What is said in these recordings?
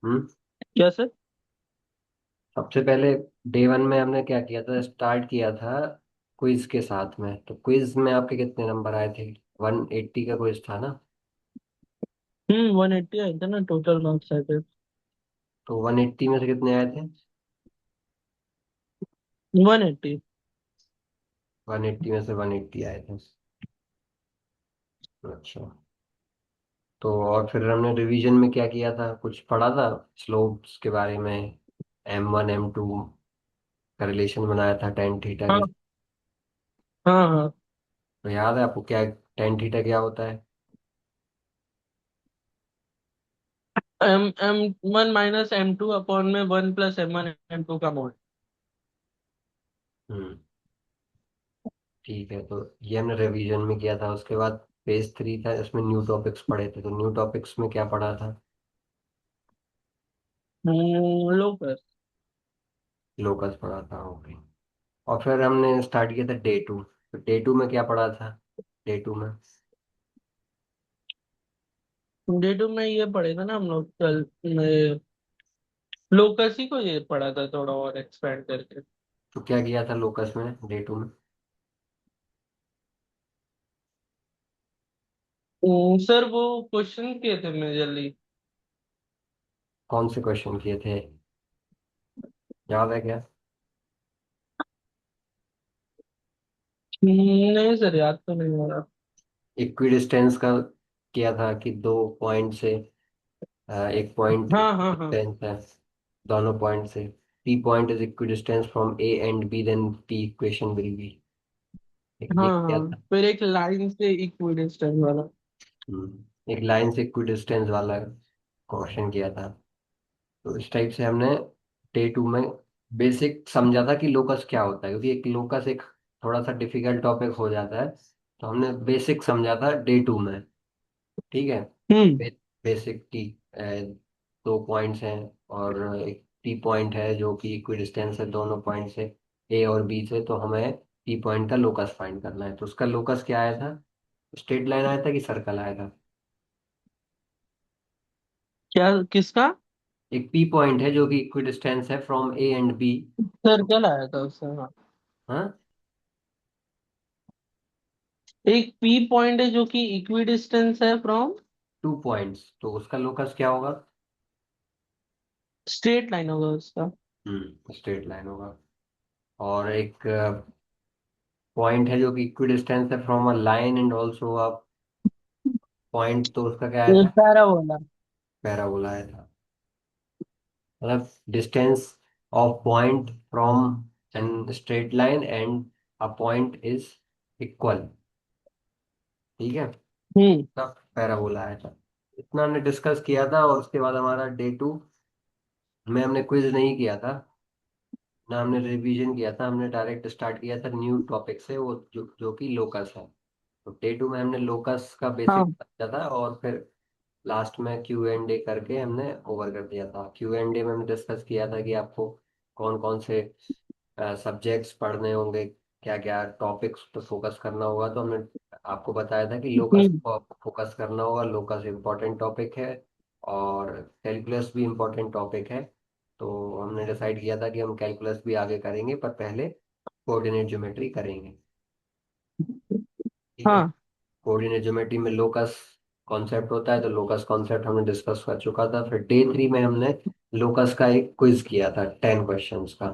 हम्म। क्या सर? सबसे पहले डे वन में हमने क्या किया था, स्टार्ट किया था क्विज के साथ में। तो क्विज में आपके कितने नंबर आए थे? 180 का क्विज था ना। 180 आए थे ना, टोटल मार्क्स आए थे। तो 180 में से कितने आए थे? 180। 180 में से 180 आए थे। अच्छा। तो और फिर हमने रिवीजन में क्या किया था, कुछ पढ़ा था स्लोप्स के बारे में? M1 M2 का रिलेशन बनाया था टेन थीटा हाँ के। हाँ हाँ। तो याद है आपको क्या टेन थीटा क्या होता है? M1 - M2 अपॉन में 1 + M1 M2 का मोड। हम्म। ठीक है, तो ये हमने रिवीजन में किया था। उसके बाद फेज 3 था, इसमें न्यू टॉपिक्स पढ़े थे। तो न्यू टॉपिक्स में क्या पढ़ा था? लोकस। लोकस पढ़ा था, ओके। और फिर हमने स्टार्ट किया था डे टू। तो डे टू में क्या पढ़ा था? डे टू में डे टू में ये पढ़े थे ना हम लोग कल। लोकस ही को ये पढ़ा था थोड़ा और एक्सपेंड करके। तो क्या किया था लोकस में, डे टू में? सर वो क्वेश्चन किए थे मेजरली। कौन से क्वेश्चन किए थे, याद है क्या? नहीं सर, याद तो नहीं हो रहा। इक्विडिस्टेंस का किया था कि दो पॉइंट से एक पॉइंट हाँ हाँ हाँ। इक्विडिस्टेंस है दोनों पॉइंट से। P point is equidistance from A and B, then P equation will be. ये हाँ क्या हाँ, था? फिर एक लाइन से इक्विडिस्टेंस वाला। एक लाइन से इक्विडिस्टेंस वाला क्वेश्चन किया था। तो इस टाइप से हमने डे टू में बेसिक समझा था कि लोकस क्या होता है, क्योंकि एक लोकस एक थोड़ा सा डिफिकल्ट टॉपिक हो जाता है। तो हमने बेसिक समझा था डे टू में। ठीक है। हम्म। बे, बेसिक की दो पॉइंट्स हैं, और एक P पॉइंट है जो कि इक्विडिस्टेंस है दोनों पॉइंट से, A और B से। तो हमें P पॉइंट का लोकस फाइंड करना है। तो उसका लोकस क्या आया था? स्ट्रेट लाइन आया था कि सर्कल आया था? क्या किसका? एक P पॉइंट है जो कि इक्विडिस्टेंस है from A and B। Circle आया था उससे, हाँ। हाँ। एक पी पॉइंट है जो कि इक्वी डिस्टेंस है फ्रॉम। टू पॉइंट्स, तो उसका लोकस क्या होगा? स्ट्रेट लाइन होगा उसका। स्ट्रेट लाइन होगा। और एक पॉइंट है जो कि इक्विडिस्टेंस है from a line and also a point, तो उसका क्या आया था? पैराबोला। पैराबोला आया था। मतलब distance of point from an straight line and a point is equal. ठीक है। हम्म। तब पैराबोला आया था। इतना हमने डिस्कस किया था। और उसके बाद हमारा डे टू में हमने क्विज नहीं किया था, ना हमने रिवीजन किया था। हमने डायरेक्ट स्टार्ट किया था न्यू टॉपिक से, वो जो कि लोकस है। तो डे टू में हमने लोकस का बेसिक हाँ। समझा था, और फिर लास्ट में Q&A करके हमने ओवर कर दिया था। Q&A में हमने डिस्कस किया था कि आपको कौन कौन से सब्जेक्ट्स पढ़ने होंगे, क्या क्या टॉपिक्स पर फोकस करना होगा। तो हमने आपको बताया था कि लोकस हम्म। को फोकस करना होगा, लोकस इम्पोर्टेंट टॉपिक है, और कैलकुलस भी इम्पोर्टेंट टॉपिक है। तो हमने डिसाइड किया था कि हम कैलकुलस भी आगे करेंगे, पर पहले कोऑर्डिनेट ज्योमेट्री करेंगे। ठीक है। हाँ। कोऑर्डिनेट ज्योमेट्री में लोकस कॉन्सेप्ट होता है, तो लोकस कॉन्सेप्ट हमने डिस्कस कर चुका था। फिर डे थ्री में हमने लोकस का एक क्विज किया था 10 क्वेश्चंस का,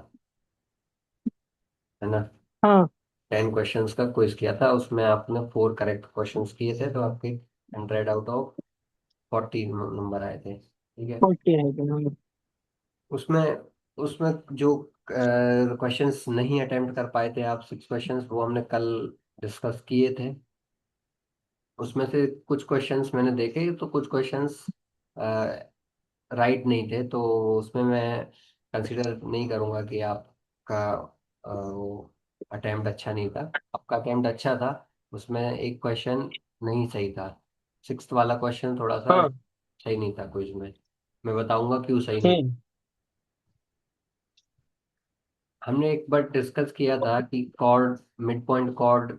है ना। हाँ। 10 क्वेश्चंस का क्विज किया था, उसमें आपने 4 करेक्ट क्वेश्चंस किए थे, तो आपके 100 आउट ऑफ 40 नंबर आए थे। ठीक है। 40 है कि हाँ। उसमें उसमें जो क्वेश्चंस नहीं अटेम्प्ट कर पाए थे आप, 6 क्वेश्चंस, वो हमने कल डिस्कस किए थे। उसमें से कुछ क्वेश्चंस मैंने देखे, तो कुछ क्वेश्चंस राइट नहीं थे। तो उसमें मैं कंसिडर नहीं करूंगा कि आपका वो अटेम्प्ट अच्छा नहीं था। आपका अटेम्प्ट अच्छा था। उसमें एक क्वेश्चन नहीं सही था। सिक्स्थ वाला क्वेश्चन थोड़ा सा हाँ। सही नहीं था क्विज में। मैं बताऊंगा क्यों सही नहीं। हम्म। हमने एक बार डिस्कस किया था कि कॉर्ड, मिड पॉइंट कॉर्ड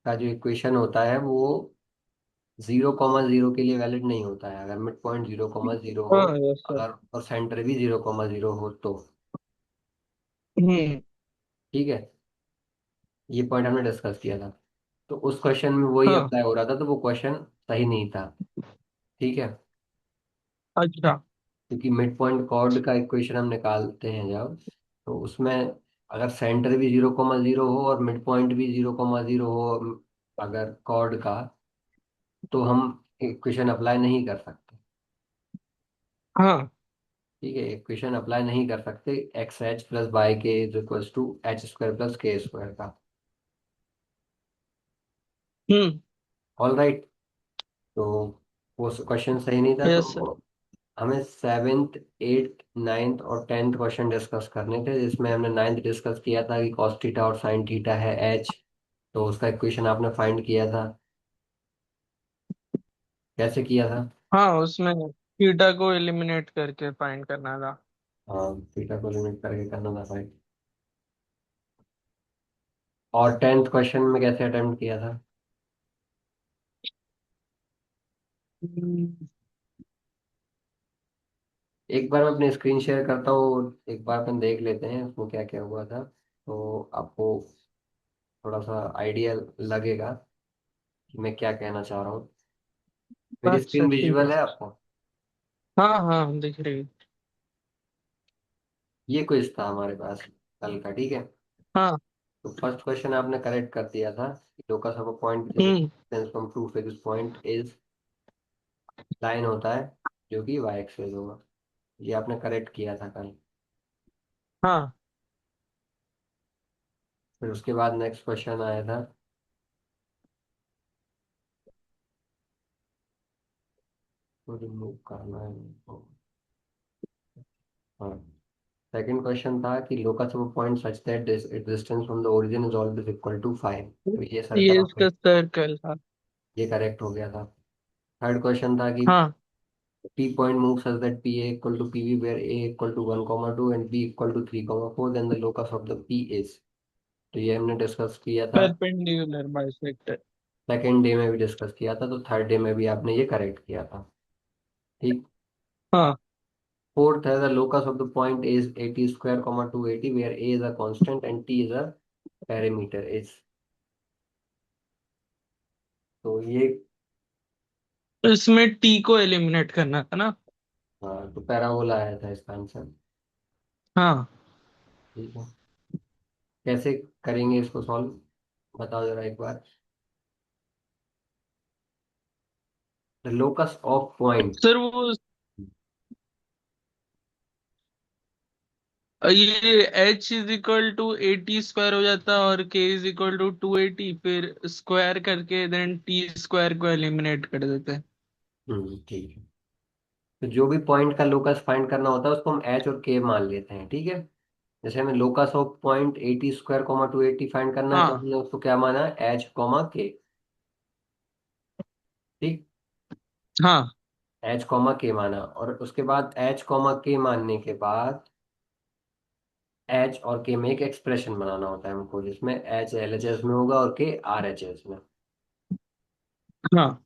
का जो इक्वेशन होता है वो 0,0 के लिए वैलिड नहीं होता है, अगर मिड पॉइंट 0,0 हो, हाँ यस सर। अगर और सेंटर भी 0,0 हो तो। हम्म। ठीक है, ये पॉइंट हमने डिस्कस किया था। तो उस क्वेश्चन में वही हाँ। अप्लाई हो रहा था, तो वो क्वेश्चन सही नहीं था। ठीक है, अच्छा। क्योंकि मिड पॉइंट कॉर्ड का इक्वेशन हम निकालते हैं जब, तो उसमें अगर सेंटर भी 0,0 हो और मिड पॉइंट भी 0,0 हो अगर कॉर्ड का, तो हम इक्वेशन अप्लाई नहीं कर सकते। हाँ। ठीक है, इक्वेशन अप्लाई नहीं कर सकते x h plus y k is equal to h square plus k square का। हम्म। All right. तो वो क्वेश्चन सही नहीं था, यस सर। तो हमें सेवेंथ, एट्थ, नाइन्थ और टेंथ क्वेश्चन डिस्कस करने थे, जिसमें हमने नाइन्थ डिस्कस किया था कि कॉस थीटा और साइन थीटा है एच, तो उसका इक्वेशन आपने फाइंड किया था। कैसे किया था? हाँ उसमें थीटा को एलिमिनेट करके फाइंड करना था। हाँ, थीटा को लिमिट करके करना था फाइंड। और टेंथ क्वेश्चन में कैसे अटेम्प्ट किया था? हम्म। एक बार मैं अपनी स्क्रीन शेयर करता हूँ, एक बार अपन देख लेते हैं उसमें क्या क्या हुआ था, तो आपको थोड़ा सा आइडिया लगेगा कि मैं क्या कहना चाह रहा हूँ। मेरी अच्छा स्क्रीन ठीक है। विजुअल है आपको? हाँ हाँ दिख रही है। ये क्विज था हमारे पास कल का, ठीक है। हाँ। तो फर्स्ट क्वेश्चन आपने करेक्ट कर दिया था कि locus of a point which is hmm. Distance from two fixed point is line होता है जो कि वाई एक्सिस होगा। ये आपने करेक्ट किया था कल। हाँ। फिर उसके बाद नेक्स्ट क्वेश्चन आया था, तो रिमूव करना है इनको। हाँ, सेकंड क्वेश्चन था कि locus of a point such that distance from the origin is always equal to 5, तो ये सर्कल ये ऑफ, इसका सर्कल था। ये करेक्ट हो गया था। थर्ड क्वेश्चन था कि हाँ। P point moves such that PA equal to PB where A equal to 1,2 and B equal to 3,4, then the locus of the P is, तो ये हमने डिस्कस किया था। Perpendicular bisector. सेकेंड डे में भी डिस्कस किया था, तो थर्ड डे में भी आपने ये करेक्ट किया था। ठीक। हाँ। फोर्थ है the locus of the point is 80 square comma 280 where A is a constant and T is a perimeter is, तो ये, इसमें टी को एलिमिनेट करना था ना। हाँ, तो पैराबोला आया था इसका आंसर। हाँ। ठीक है, कैसे करेंगे इसको सॉल्व, बताओ जरा एक बार। The locus of point, sir वो ये h is equal to 80 square हो जाता है और k इज इक्वल टू 280, फिर स्क्वायर करके देन टी स्क्वायर को एलिमिनेट कर देते हैं। ठीक है। तो जो भी पॉइंट का लोकस फाइंड करना होता है उसको हम एच और के मान लेते हैं, ठीक है। जैसे हमें locus of point 80 square comma 280 find करना है, तो हाँ। हमने उसको क्या माना है, एच कॉमा के। ठीक, हाँ। एच कॉमा के माना, और उसके बाद एच कॉमा के मानने के बाद एच और के में एक एक्सप्रेशन बनाना होता है हमको, जिसमें एच एल एच एस में होगा और के आर एच एस में। हाँ।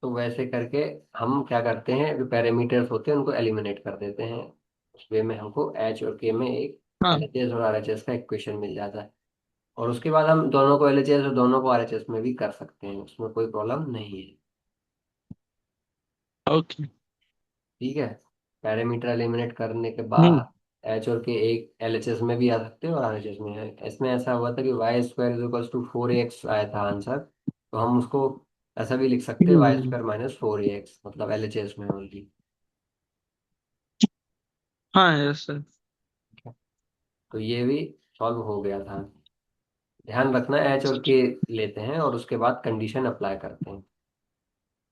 तो वैसे करके हम क्या करते हैं, जो पैरामीटर्स होते हैं उनको एलिमिनेट कर देते हैं। उस वे में हमको एच और के में एक एल हाँ। एच एस और आर एच एस का इक्वेशन मिल जाता है। और उसके बाद हम दोनों को एलएचएस और दोनों को आरएचएस में भी कर सकते हैं, उसमें कोई प्रॉब्लम नहीं है। ओके। ठीक है, पैरामीटर एलिमिनेट करने के हम्म। बाद एच और के एक एलएचएस में भी आ सकते हैं और आरएचएस में है। इसमें ऐसा हुआ था कि y square is equal to 4x आया था आंसर, तो हम उसको ऐसा भी लिख सकते हैं, वाई हम्म। स्क्वायर माइनस 4x, मतलब एलएचएस में ओनली। हाँ यस सर। तो ये भी सॉल्व हो गया था। ध्यान रखना, एच और के लेते हैं और उसके बाद कंडीशन अप्लाई करते हैं।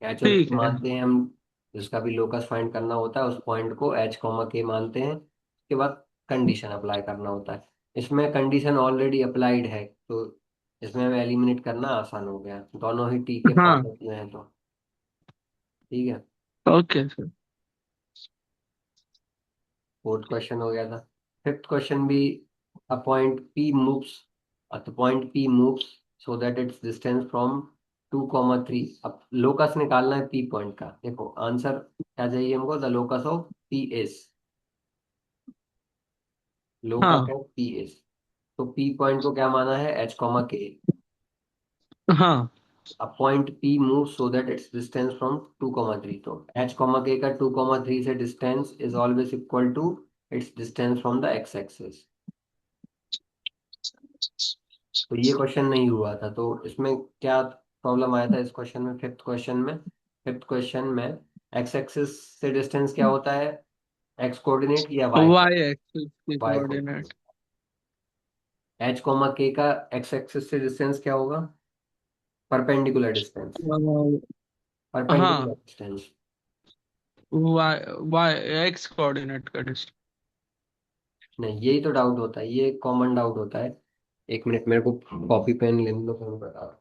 एच और के ठीक है। मानते हैं हम, जिसका भी लोकस फाइंड करना होता है उस पॉइंट को एच कॉमा के मानते हैं, उसके बाद कंडीशन अप्लाई करना होता है। इसमें कंडीशन ऑलरेडी अप्लाइड है, तो इसमें हमें एलिमिनेट करना आसान हो गया, दोनों ही टी के हाँ। फॉर्मेट में है तो। ठीक है, ओके सर। फोर्थ क्वेश्चन हो गया था। फिफ्थ क्वेश्चन भी, a point P moves, a point P moves so that its distance from 2,3। अब लोकस निकालना है पी पॉइंट का। देखो आंसर क्या चाहिए हमको, the locus of P S. Locus हाँ ऑफ पी एस। तो पी पॉइंट को क्या माना है, एच कॉमा के। हाँ। अब point P move so that its distance from 2,3। तो एच कॉमा के का 2,3 से distance is always equal to its distance from the x axis. तो ये क्वेश्चन नहीं हुआ था, तो इसमें क्या प्रॉब्लम आया था इस क्वेश्चन में, फिफ्थ क्वेश्चन में। फिफ्थ क्वेश्चन में एक्स एक्सिस से डिस्टेंस क्या होता है, एक्स कोऑर्डिनेट या वाई वाई एक्सिस के y coordinate. Coordinate. H comma k का एक्स एक्सिस से डिस्टेंस क्या होगा, परपेंडिकुलर डिस्टेंस। परपेंडिकुलर हाँ, distance. Y y x coordinate का डिस्टेंस। नहीं, यही तो डाउट होता है, ये कॉमन डाउट होता है। एक मिनट मेरे को कॉपी पेन लेने दो, फिर मैं बता रहा हूँ।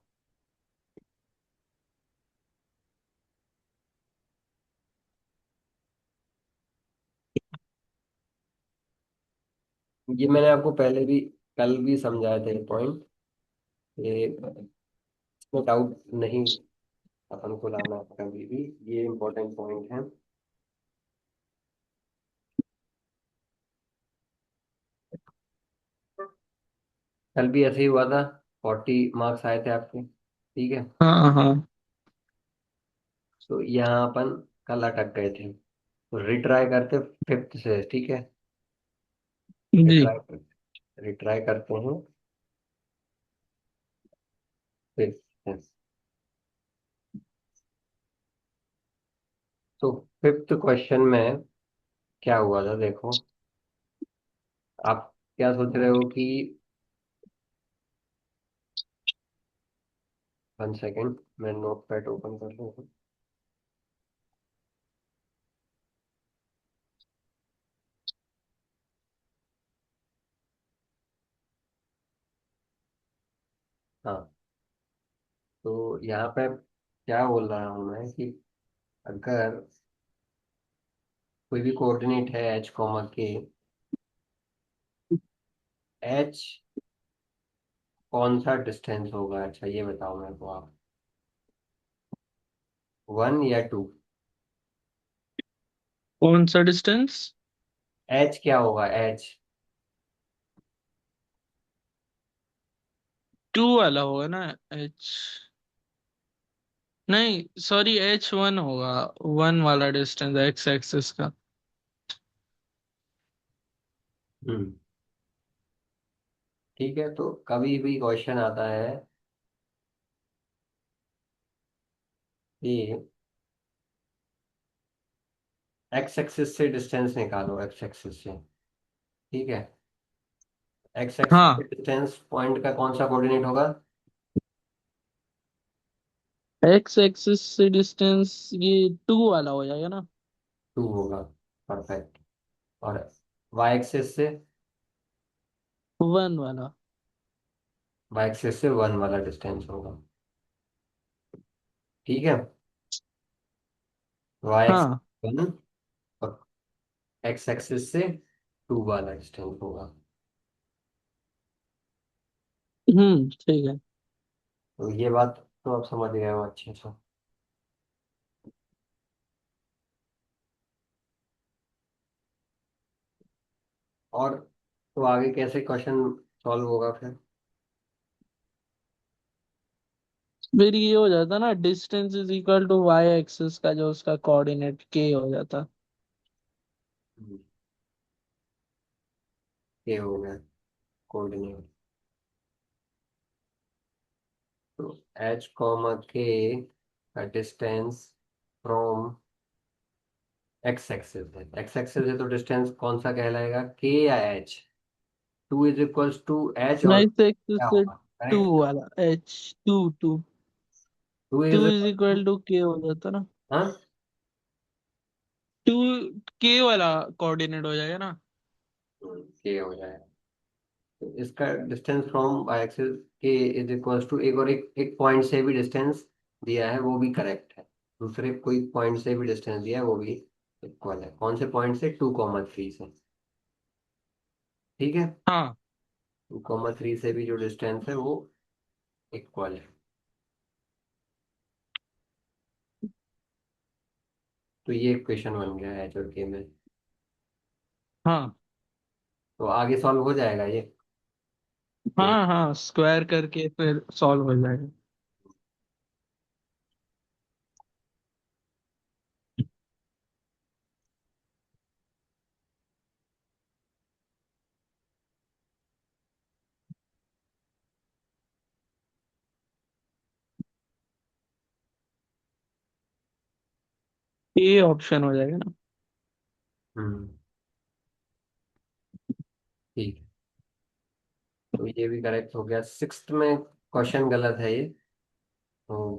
ये मैंने आपको पहले भी, कल भी समझाया था ये पॉइंट। ये इसमें डाउट नहीं अपन को लाना है कभी भी, ये इम्पोर्टेंट पॉइंट है। कल भी ऐसे ही हुआ था, 40 मार्क्स आए थे आपके, ठीक है। हाँ हाँ। तो यहाँ अपन कल अटक गए थे, तो रिट्राई करते फिफ्थ से, ठीक है। जी। रिट्राई रिट्राई करते हैं फिफ्थ। तो फिफ्थ क्वेश्चन में क्या हुआ था देखो। आप क्या सोच रहे हो कि, 1 सेकेंड, मैं नोट पैड ओपन कर लूँ। हाँ, तो यहाँ पे क्या बोल रहा हूँ मैं कि अगर कोई भी कोऑर्डिनेट है एच कॉमा के, एच कौन सा डिस्टेंस होगा, अच्छा ये बताओ मेरे को आप, 1 या 2। कौन सा डिस्टेंस? एच क्या होगा, एच। 2 वाला होगा ना? एच, नहीं सॉरी, H1 होगा। 1 वाला डिस्टेंस एक्स एक्सिस का। हम्म। ठीक है, तो कभी भी क्वेश्चन आता है कि एक्स एक्सिस से डिस्टेंस निकालो, एक्स एक्सिस से, ठीक है। एक्स एक्सिस से हाँ, डिस्टेंस पॉइंट का कौन सा कोऑर्डिनेट होगा, एक्स एक्सिस से डिस्टेंस ये 2 वाला हो जाएगा ना? 2 होगा। परफेक्ट। और वाई एक्सिस से, 1 वाला। वाई एक्सिस से 1 वाला डिस्टेंस होगा, ठीक है। वाई एक्सिस हाँ। 1 और एक्स एक्सिस से 2 वाला डिस्टेंस होगा। ठीक है। तो ये बात तो आप समझ गए हो अच्छे से। और तो आगे कैसे क्वेश्चन सॉल्व होगा फिर। फिर ये हो जाता ना, distance is equal to y axis का जो उसका कोऑर्डिनेट के हो जाता। ये हो गया कोऑर्डिनेट। तो एच कॉमा के का डिस्टेंस फ्रॉम एक्स एक्सिस है, एक्स एक्सिस है, तो डिस्टेंस कौन सा कहलाएगा, के या h. 2 is equals to h, और एक्स एक्सिस क्या से होगा, 2 करेक्ट। वाला h, two two. Two two is is equal to k हो जाता ना? हाँ, 2 के वाला कोऑर्डिनेट हो जाएगा ना? के हो जाएगा। तो इसका डिस्टेंस फ्रॉम वाई एक्सिस के इज इक्वल्स टू, एक और एक पॉइंट से भी डिस्टेंस दिया है, वो भी करेक्ट है। दूसरे कोई पॉइंट से भी डिस्टेंस दिया है, वो भी इक्वल है। कौन से पॉइंट से, 2,3 से, ठीक है। हाँ। 2,3 से भी जो डिस्टेंस है वो इक्वल है। तो ये क्वेश्चन बन गया है एच और के में। हाँ तो आगे सॉल्व हो जाएगा ये। ए, हाँ हाँ, स्क्वायर करके फिर सॉल्व हो जाएगा। ये ऑप्शन हो जाएगा ना। हम्म, ठीक है। तो ये भी करेक्ट हो गया। सिक्स्थ में क्वेश्चन गलत है ये। तो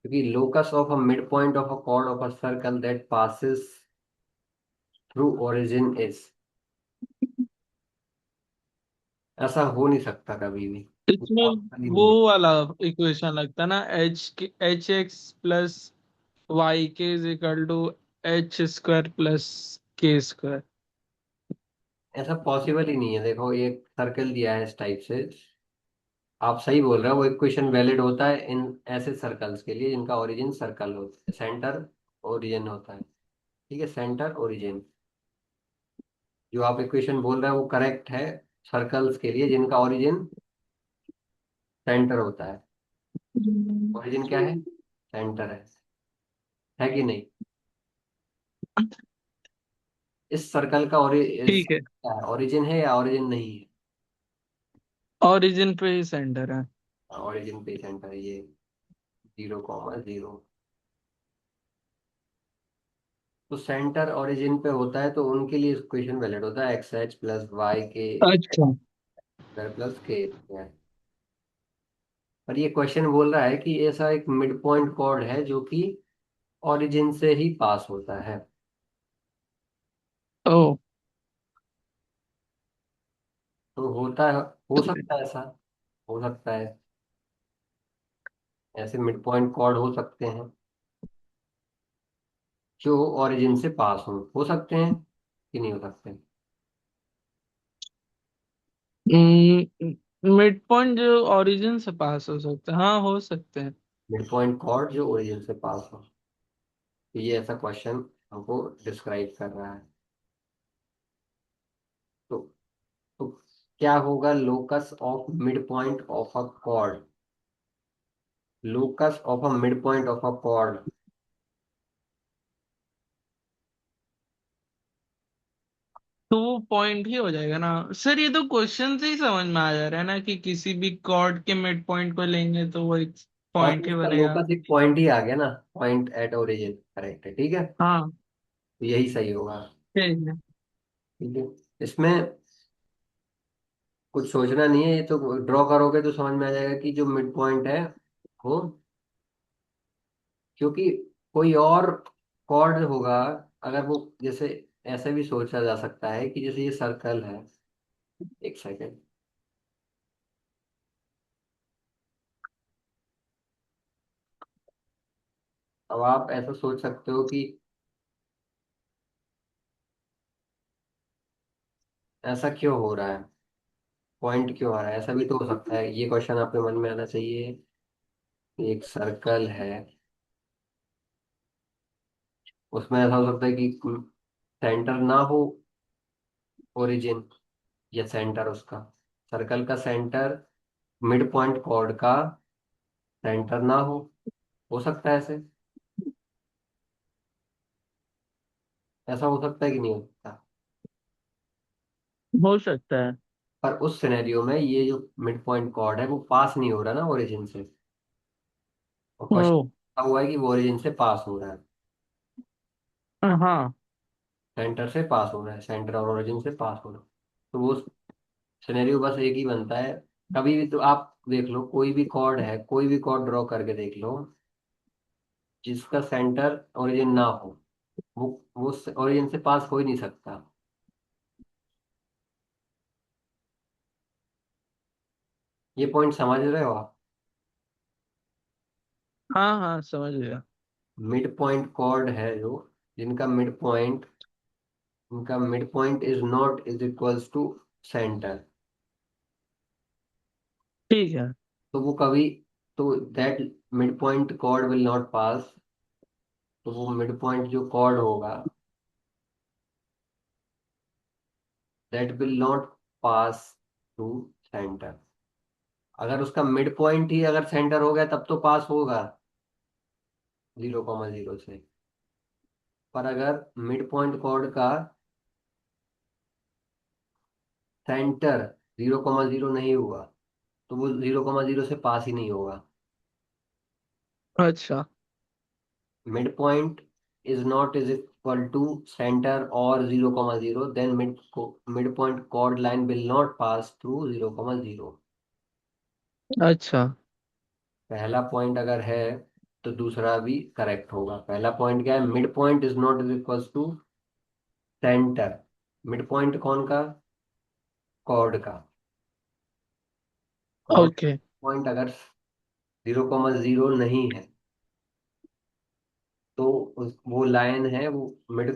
क्योंकि locus of a mid point of a cord of a circle that passes through origin is, ऐसा हो नहीं सकता कभी भी। इसमें पॉसिबल ही वो नहीं है। वाला इक्वेशन लगता है ना, H x plus y k is equal to h² plus k²। ऐसा पॉसिबल ही नहीं है। देखो ये सर्कल दिया है इस टाइप से। आप सही बोल रहे हो, वो इक्वेशन वैलिड होता है इन ऐसे सर्कल्स के लिए जिनका ओरिजिन सर्कल होता है, सेंटर ओरिजिन होता है। ठीक है, सेंटर ओरिजिन जो आप इक्वेशन बोल रहे हो वो करेक्ट है सर्कल्स के लिए जिनका ओरिजिन सेंटर होता है। ओरिजिन क्या है? सेंटर है कि नहीं? इस सर्कल का ठीक है, ओरिजिन है या ओरिजिन नहीं है? ओरिजिन पे ही सेंटर है। ओरिजिन पे सेंटर है ये। 0,0। तो सेंटर ओरिजिन पे होता है तो उनके लिए इक्वेशन वैलिड होता है एक्स एच प्लस वाई के अच्छा। स्क्वायर प्लस के। पर ये क्वेश्चन बोल रहा है कि ऐसा एक मिड पॉइंट कॉर्ड है जो कि ओरिजिन से ही पास होता है। ओ। तो होता है, हो सकता है ऐसा, हो सकता है ऐसे मिड पॉइंट कॉर्ड हो सकते हैं जो ओरिजिन से पास हो सकते हैं कि नहीं हो सकते। मिड पॉइंट जो ओरिजिन से पास हो सकता है, हाँ हो सकते हैं। मिड पॉइंट कॉर्ड जो ओरिजिन से पास हो, तो ये ऐसा क्वेश्चन हमको डिस्क्राइब कर रहा है। तो तो क्या होगा locus of mid point of a chord? Locus of a mid point of a chord. 2 point ही हो जाएगा ना सर, ये तो क्वेश्चन से ही समझ में आ जा रहा है ना कि किसी भी कॉर्ड के मिड पॉइंट को लेंगे तो वो एक और पॉइंट ही उसका बनेगा। लोकस एक पॉइंट ही आ गया ना, पॉइंट एट ओरिजिन। करेक्ट है, ठीक है, तो हाँ यही सही होगा। ठीक है। ठीक है, इसमें कुछ सोचना नहीं है, ये तो ड्रॉ करोगे तो समझ में आ जाएगा कि जो मिड पॉइंट है वो, क्योंकि कोई और कॉर्ड होगा अगर वो, जैसे ऐसे भी सोचा जा सकता है कि जैसे ये सर्कल है। एक सेकेंड। अब आप ऐसा सोच सकते हो कि ऐसा क्यों हो रहा है, पॉइंट क्यों आ रहा है, ऐसा भी तो हो सकता है। ये क्वेश्चन आपके मन में आना चाहिए। एक सर्कल है, उसमें ऐसा हो सकता है कि सेंटर ना हो ओरिजिन, या सेंटर उसका, सर्कल का सेंटर मिड पॉइंट कॉर्ड का सेंटर ना हो सकता है ऐसे। ऐसा हो सकता है कि नहीं हो सकता? हो सकता है। पर उस सिनेरियो में ये जो मिड पॉइंट कॉर्ड है वो पास नहीं हो रहा ना ओरिजिन से। और ओ। क्वेश्चन हुआ है कि वो ओरिजिन से पास हो रहा है, हाँ। सेंटर से पास हो रहा है, सेंटर और ओरिजिन से पास हो रहा है। तो वो सिनेरियो बस एक ही बनता है। कभी भी तो आप देख लो, कोई भी कॉर्ड है, कोई भी कॉर्ड ड्रॉ करके देख लो जिसका सेंटर ओरिजिन ना हो, वो ओरिजिन से पास हो ही नहीं सकता। ये पॉइंट समझ रहे हो आप? हाँ हाँ समझ गया। मिड पॉइंट कॉर्ड है जो, जिनका मिड पॉइंट, उनका mid point is not is equals to centre. ठीक है। तो वो कभी, तो that mid point chord will not pass तो वो मिड पॉइंट जो कॉर्ड होगा, that will not pass through centre. अगर उसका मिड पॉइंट ही अगर सेंटर हो गया तब तो पास होगा 0,0 से। पर अगर मिड पॉइंट कॉर्ड का सेंटर 0,0 नहीं हुआ तो वो 0,0 से पास ही नहीं होगा। अच्छा। Mid point is not is equal to centre और 0,0, then mid point chord line will not pass through 0,0। अच्छा। पहला पॉइंट अगर है तो दूसरा भी करेक्ट होगा। पहला पॉइंट क्या है, mid point is not is equal to centre. Mid point कौन का, कॉर्ड का। Cord okay. पॉइंट अगर 0,0 नहीं है तो वो लाइन है वो mid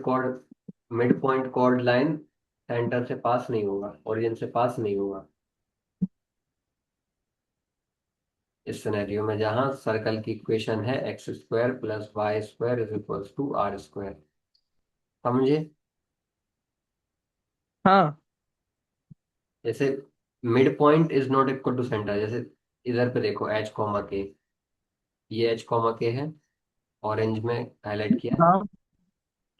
point chord line centre से पास नहीं होगा, ओरिजिन से पास नहीं होगा। इस सिनेरियो में जहां सर्कल की इक्वेशन है x² + y² is equal to r²। समझे। हाँ। जैसे mid point is not equal to centre, जैसे इधर पे देखो h, k। ये h, k है, ऑरेंज में हाईलाइट किया है। हाँ।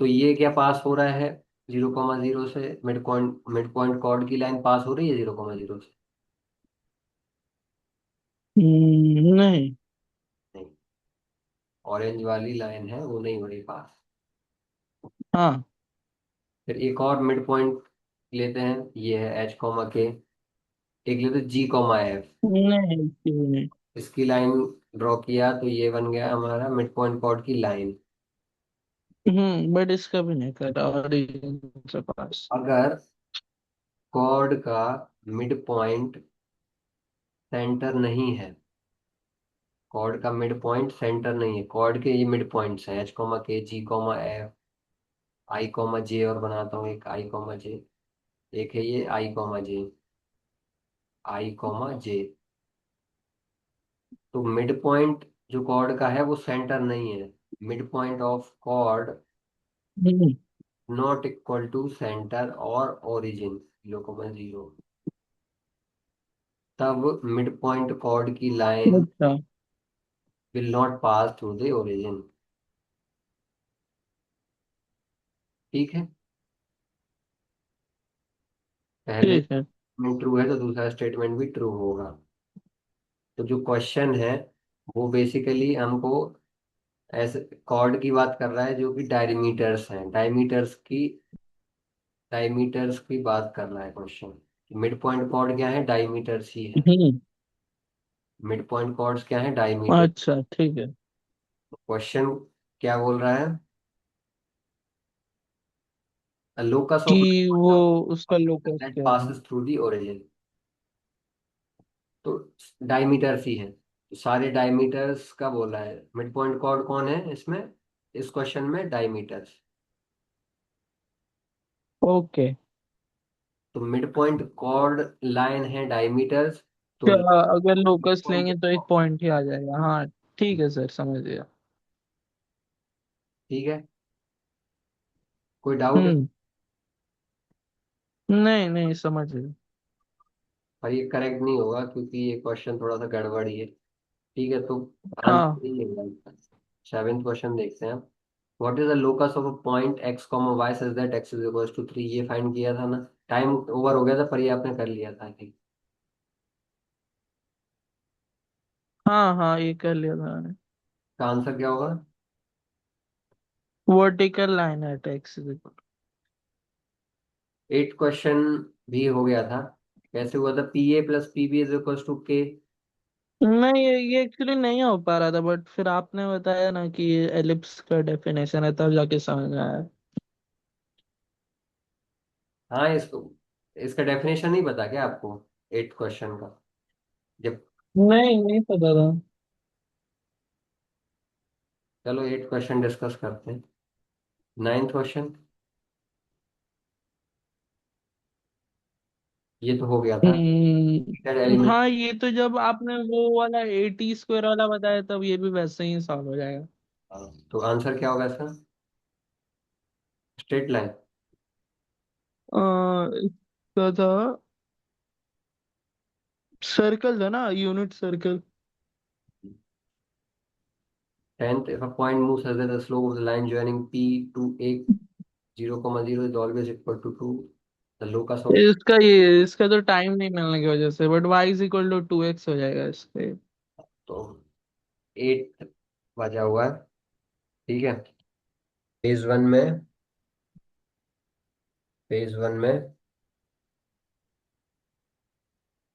तो ये क्या पास हो रहा है 0,0 से, मिड पॉइंट कॉर्ड की लाइन पास हो रही है 0,0 से। नहीं। नहीं, ऑरेंज वाली लाइन है वो नहीं हो रही पास। हाँ। फिर एक और मिड पॉइंट लेते हैं, ये है h, k। एक लेते g, f। नहीं, क्यों नहीं। इसकी लाइन ड्रॉ किया तो ये बन गया हमारा मिड पॉइंट कॉर्ड की लाइन। बट इसका भी नहीं करा ओरिजिन से पास। अगर कॉर्ड का मिड पॉइंट सेंटर नहीं है, कॉर्ड का मिड पॉइंट सेंटर नहीं है, कॉर्ड के ये मिड पॉइंट्स हैं h, k, g, f, i, j। और बनाता हूँ एक i, j। एक है ये i, j, i, j। तो मिड पॉइंट जो कॉर्ड का है वो सेंटर नहीं है। Mid point of chord hmm. Not equal to centre और ओरिजिन 0,0। तब मिड पॉइंट कॉर्ड की लाइन अच्छा। Will not pass through the origin. ठीक है। पहले ठीक है। स्टेटमेंट ट्रू है तो दूसरा स्टेटमेंट भी ट्रू होगा। तो जो क्वेश्चन है वो बेसिकली हमको ऐसे कॉर्ड की बात कर रहा है जो कि डायमीटर्स हैं, डायमीटर्स की बात कर रहा है क्वेश्चन। मिड पॉइंट कॉर्ड क्या है, डायमीटर्स ही है। हम्म। मिड पॉइंट कॉर्ड्स क्या है, डायमीटर। अच्छा, ठीक है। क्वेश्चन क्या बोल रहा है, लोकस कि ऑफ वो उसका लोकस दैट क्या है। Passes through the origin. तो डायमीटर्स ही है, तो सारे डायमीटर्स का बोला है। मिड पॉइंट कॉर्ड कौन है इसमें, इस क्वेश्चन में डायमीटर्स। ओके। तो मिड पॉइंट कॉर्ड लाइन है डायमीटर्स। तो क्या, अगर लोकस पॉइंट, लेंगे तो एक पॉइंट ही आ जाएगा। हाँ, ठीक है सर, समझ गया। ठीक है। कोई डाउट। हम्म। नहीं नहीं, समझ गया। पर ये करेक्ट नहीं होगा क्योंकि ये क्वेश्चन थोड़ा सा गड़बड़ ही है। ठीक है, तो हाँ। आंसर नहीं है इसका। 7th क्वेश्चन देखते हैं। What is the locus of a point x, y such that x is equal to 3। ये फाइंड किया था ना, टाइम ओवर हो गया था पर ये आपने कर लिया था, ठीक। हाँ हाँ, ये कर लिया था मैंने। का आंसर क्या होगा। वर्टिकल लाइन है टेक्स। 8 क्वेश्चन भी हो गया था। कैसे हुआ था, P A plus P B is equal to k. नहीं, ये एक्चुअली नहीं हो पा रहा था, बट फिर आपने बताया ना कि ये एलिप्स का डेफिनेशन है, तब जाके समझ में आया। हाँ, इसको इसका डेफिनेशन नहीं पता क्या आपको 8 क्वेश्चन का। जब नहीं, नहीं पता था। चलो 8 क्वेश्चन डिस्कस करते हैं। 9th क्वेश्चन, ये तो हो गया था। एलिमेंट। हाँ, ये तो जब आपने वो वाला 80 स्क्वायर वाला बताया तब ये भी वैसे ही सॉल्व हो जाएगा। तो आंसर क्या होगा इसका? Straight line. इसका था सर्कल था ना, unit circle. 10th, if a point moves as the slope of the line joining P to A 0, 0 is always equal to 2, the locus of, इसका तो टाइम नहीं मिलने की वजह से, but y is equal to 2x हो जाएगा इसके। तो 8 बजा हुआ है। ठीक है। फेज वन में, फेज वन में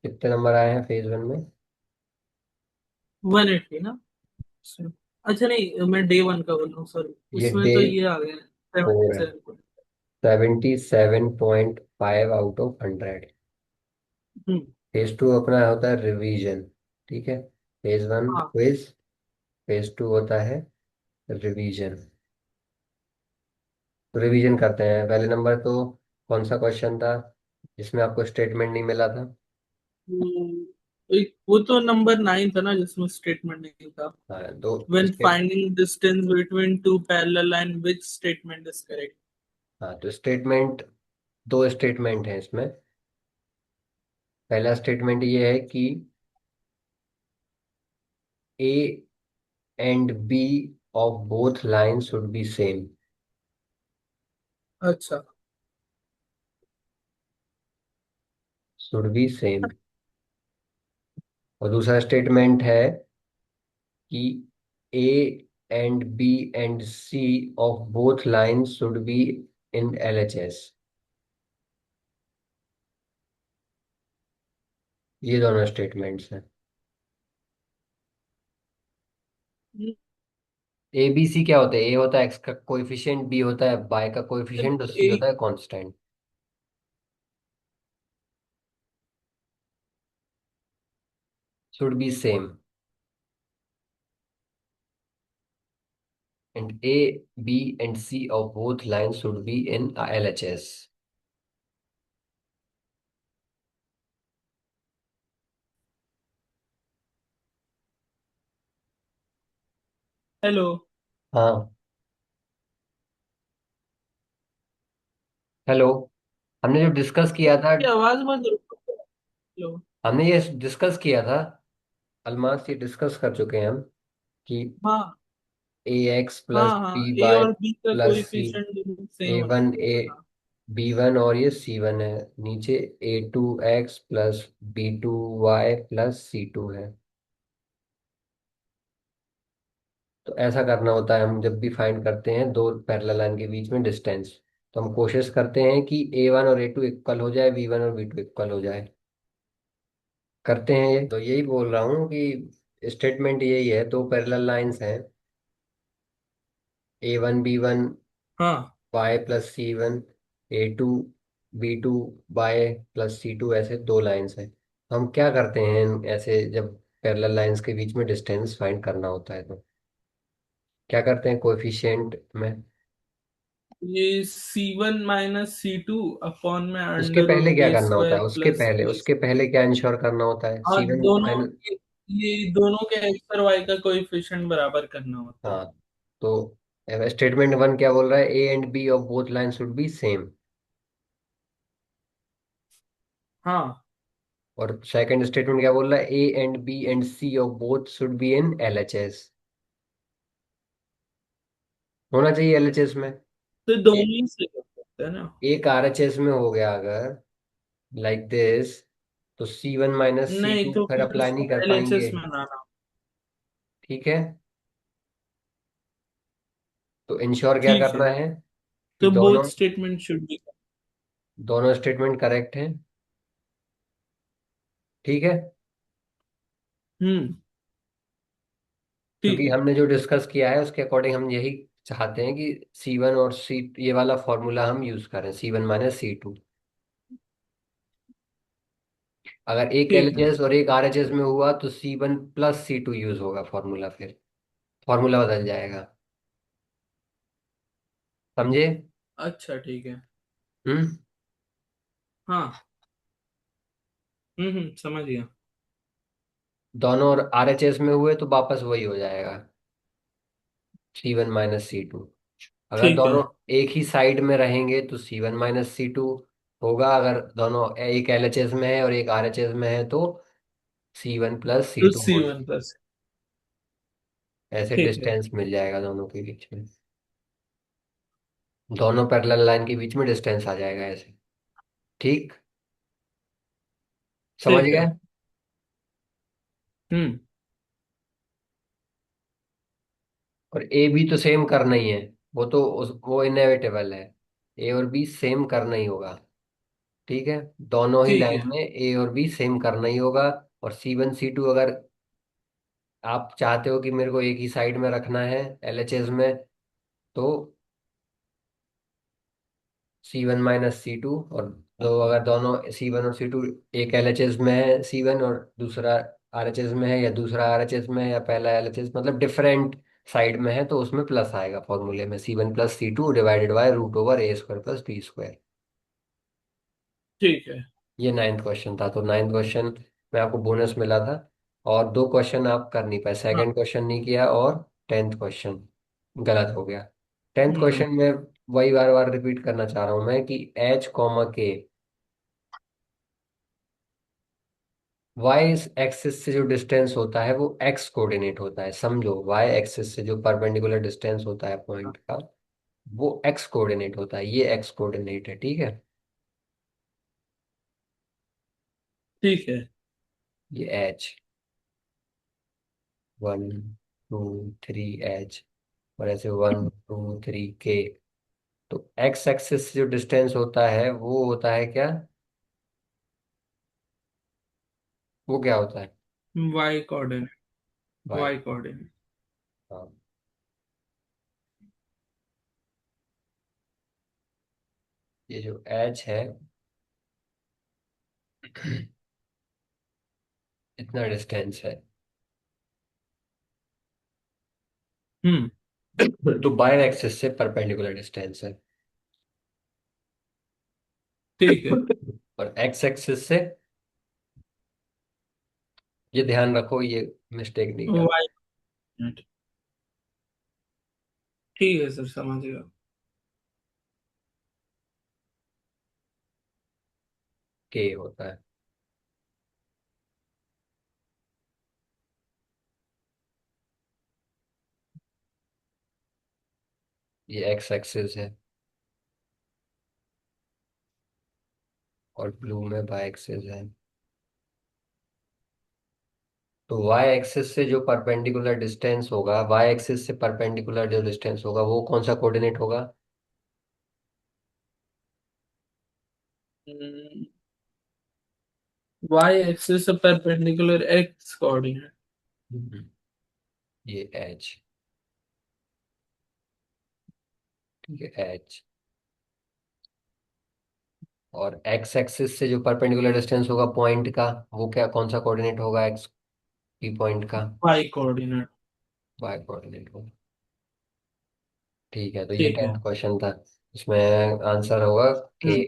कितने नंबर आए हैं फेज वन में? 180 ना। अच्छा नहीं, मैं डे वन का बोल रहा हूँ, सॉरी। ये उसमें डे तो ये आ गया 4 है। 77। 77.5 out of 100। Hmm. Phase two अपना होता है रिवीजन। ठीक है। फेज वन हाँ। क्विज, फेज टू होता है रिवीजन। तो रिवीजन करते हैं। पहले नंबर तो कौन सा क्वेश्चन था जिसमें आपको स्टेटमेंट नहीं मिला था? वो तो नंबर 9 था ना, जिसमें स्टेटमेंट नहीं था। हाँ, दो When state. finding distance between two parallel line, which statement is correct? हाँ, तो स्टेटमेंट, दो स्टेटमेंट हैं इसमें। पहला स्टेटमेंट ये है कि A and B of both line should be same. अच्छा। Should be same. और दूसरा स्टेटमेंट है कि A and B and C of both line should be in LHS. ये दोनों स्टेटमेंट्स हैं। ए बी सी क्या होता है? ए होता है एक्स का कोएफिशिएंट, बी होता है बाय का कोएफिशिएंट, और सी एक। होता है constant. Should be same. And A B and C of both line should be in LHS. Hello. हाँ। हेलो। हमने जो डिस्कस किया था, ये आवाज मत रुको। हेलो। हमने ये डिस्कस किया था, अलमास, ये डिस्कस कर चुके हैं हम कि हाँ ए एक्स प्लस हाँ बी हाँ, ए वाई और बी का प्लस सी, कोएफिशिएंट ए सेम होना वन ए चाहिए, हाँ। बी वन, और ये सी वन है नीचे। A two x plus b two y plus C two है। तो ऐसा करना होता है हम जब भी फाइंड करते हैं दो पैरेलल लाइन के बीच में डिस्टेंस। तो हम कोशिश करते हैं कि ए वन और ए टू इक्वल हो जाए, बी वन और बी टू इक्वल हो जाए। करते हैं ये। तो यही बोल रहा हूँ कि स्टेटमेंट यही है, दो पैरेलल लाइंस हैं, ए वन बी वन हाँ। By plus C one, A two B two by plus C two, ऐसे दो लाइंस हैं। हम क्या करते हैं ऐसे जब पैरेलल लाइंस के बीच में डिस्टेंस फाइंड करना होता है तो क्या करते हैं कोएफिशिएंट में? ये C1 - C2 अपॉन में उसके अंडर पहले रूट क्या ए करना होता है? स्क्वायर उसके प्लस पहले, बी। उसके पहले क्या इंश्योर करना होता है? हाँ, सी वन दोनों माइनस। ये दोनों के एक्स और वाई का कोएफिशिएंट बराबर करना होता है। हाँ। तो स्टेटमेंट वन क्या बोल रहा है? A and B of both line should be same. हाँ। और सेकंड स्टेटमेंट क्या बोल रहा है? A and B and C of both should be in LHS. होना चाहिए एलएचएस में। तो दोनों ही से कर सकते हैं ना। एक आरएचएस में हो गया अगर, लाइक दिस, तो सी वन माइनस सी नहीं टू तो फिर फिर अप्लाई नहीं उसको कर पाएंगे। एलएचएस में लाना। ठीक है। तो इंश्योर क्या ठीक है। करना है कि तो बोथ दोनों, स्टेटमेंट शुड बी। दोनों स्टेटमेंट करेक्ट हैं। ठीक है। हम्म। ठीक क्योंकि है। हमने जो डिस्कस किया है उसके अकॉर्डिंग हम यही चाहते हैं कि सी वन और सी, ये वाला फॉर्मूला हम यूज करें, सी वन माइनस सी टू। अगर एक ठीक है। एलएचएस और एक आरएचएस में हुआ तो सी वन प्लस सी टू यूज होगा फॉर्मूला, फिर फॉर्मूला बदल जाएगा। समझे? अच्छा ठीक है। हम्म। हाँ। समझ गया। दोनों और आरएचएस में हुए तो वापस वही हो जाएगा। C1 - C2। अगर ठीक है। दोनों एक ही साइड में रहेंगे तो C1 - C2 होगा। अगर दोनों एक LHS में है और एक RHS में है तो C1 + तो C2 सी हो वन प्लस ऐसे ठीक है। डिस्टेंस मिल जाएगा दोनों के बीच में। दोनों पैरेलल लाइन के बीच में डिस्टेंस आ जाएगा ऐसे। ठीक, समझ ठीक है। गए। हम्म। और ए भी तो सेम करना ही है। वो इनएविटेबल है। ए और बी सेम करना ही होगा। ठीक है, दोनों ही ठीक है। लाइन में ए और बी सेम करना ही होगा। और C1 C2 अगर आप चाहते हो कि मेरे को एक ही साइड में रखना है LHS में, तो C1 - C2। और अगर दोनों C1 और C2 एक LHS में है, C1 और दूसरा RHS में है, या दूसरा RHS में है, या पहला LHS मतलब डिफरेंट साइड में है, तो उसमें प्लस आएगा फॉर्मूले में, C1 + C2 ÷ √A² + B²। ठीक है। ये 9th क्वेश्चन था। तो 9th क्वेश्चन में आपको बोनस मिला था। और 2 क्वेश्चन आप कर नहीं पाए, हाँ। सेकंड क्वेश्चन नहीं किया, और 10th क्वेश्चन गलत हो गया। 10th हम्म। क्वेश्चन में वही बार बार रिपीट करना चाह रहा हूं मैं कि H, वाई एक्सिस से जो डिस्टेंस होता है वो एक्स कोऑर्डिनेट होता है। समझो, वाई एक्सिस से जो परपेंडिकुलर डिस्टेंस होता है पॉइंट का, वो एक्स कोऑर्डिनेट होता है। ये एक्स कोऑर्डिनेट है, ठीक है। ठीक है। ये एच 1 2 3 H, और ऐसे 1 2 3 K। तो एक्स एक्सिस से जो डिस्टेंस होता है वो होता है क्या? वो क्या होता है? Y coordinate. Y. Y coordinate. हाँ, ये जो एच है इतना डिस्टेंस है। हम्म। तो बाय एक्सिस से परपेंडिकुलर डिस्टेंस है। ठीक है। और एक्स एक्सिस से, ये ध्यान रखो, ये मिस्टेक नहीं कर। Y coordinate. ठीक है सर, समझ गया। के होता है। ये एक्स एक्सिस है, और ब्लू में बाय एक्सिस है। तो वाई एक्सिस से जो परपेंडिकुलर डिस्टेंस होगा, वाई एक्सिस से परपेंडिकुलर जो डिस्टेंस होगा वो कौन सा कोऑर्डिनेट होगा? वाई एक्सिस से परपेंडिकुलर एक्स कोऑर्डिनेट। हम्म, ये एच, ठीक है, एच। और एक्स एक्सिस से जो परपेंडिकुलर डिस्टेंस होगा पॉइंट का, वो क्या, कौन सा कोऑर्डिनेट होगा एक्स की पॉइंट का? Y coordinate. वाई कोऑर्डिनेट होगा। ठीक है, तो ये ठीक है। 10th क्वेश्चन था। इसमें आंसर होगा के। हम्म।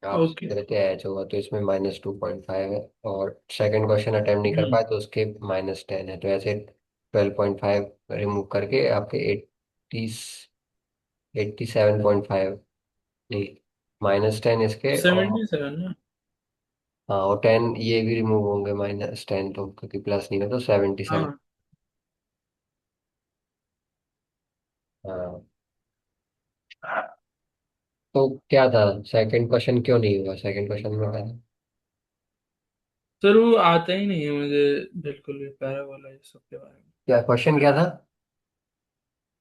आप ओके। कहते हैं एच होगा, तो इसमें -2.5 है। और सेकंड क्वेश्चन अटेम्प्ट नहीं कर हम्म। पाए तो उसके -10 है। तो ऐसे 12.5 रिमूव करके आपके 87.5, नहीं, -10 इसके। और 77 ना। हाँ, और 10 ये भी रिमूव होंगे, -10 तो, क्योंकि प्लस नहीं है तो 77। हाँ हाँ। तो क्या था, सेकंड क्वेश्चन क्यों नहीं हुआ? सेकंड क्वेश्चन में क्या था? सर, वो आता ही नहीं है मुझे बिल्कुल भी पैराबोला ये सब के बारे में। क्या क्वेश्चन क्या था?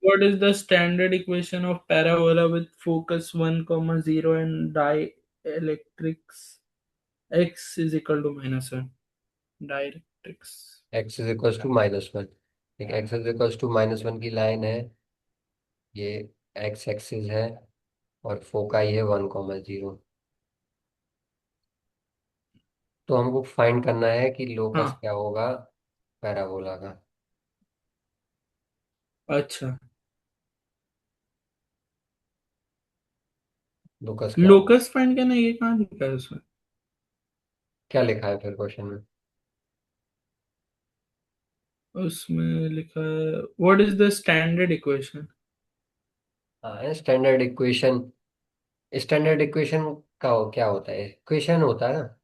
What is the standard equation of parabola with focus 1, 0 and dielectrics x is equal to -1? Dielectrics. x = -1। एक x = -1 की लाइन है, ये एक्स एक्सिस है, और फोकाई है 1, 0। तो हमको फाइंड करना है कि लोकस हाँ। क्या होगा पैराबोला का। अच्छा। लोकस क्या होगा? लोकस फाइंड करना, ये कहाँ लिखा है उसमें? क्या लिखा है फिर क्वेश्चन में? उसमें लिखा है what is the standard equation. हाँ, स्टैंडर्ड इक्वेशन का क्या होता है, इक्वेशन होता है ना,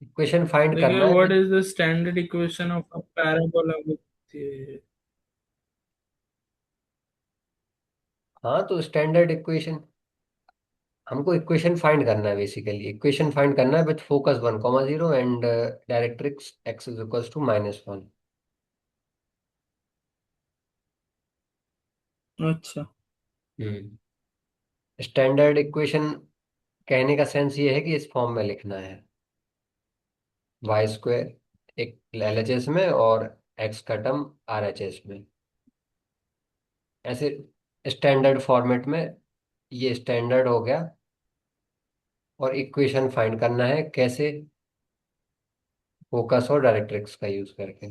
इक्वेशन फाइंड देखिए करना है what with. Is the standard equation of a parabola with. हाँ तो स्टैंडर्ड इक्वेशन, हमको इक्वेशन फाइंड करना है, बेसिकली इक्वेशन फाइंड करना है with focus 1,0 and directrix x is equals to -1। अच्छा। हम्म। स्टैंडर्ड इक्वेशन कहने का सेंस ये है कि इस फॉर्म में लिखना है, y² एक LHS में और x का टर्म RHS में, ऐसे स्टैंडर्ड फॉर्मेट में। ये स्टैंडर्ड हो गया। और इक्वेशन फाइंड करना है कैसे, फोकस और डायरेक्ट्रिक्स का यूज करके,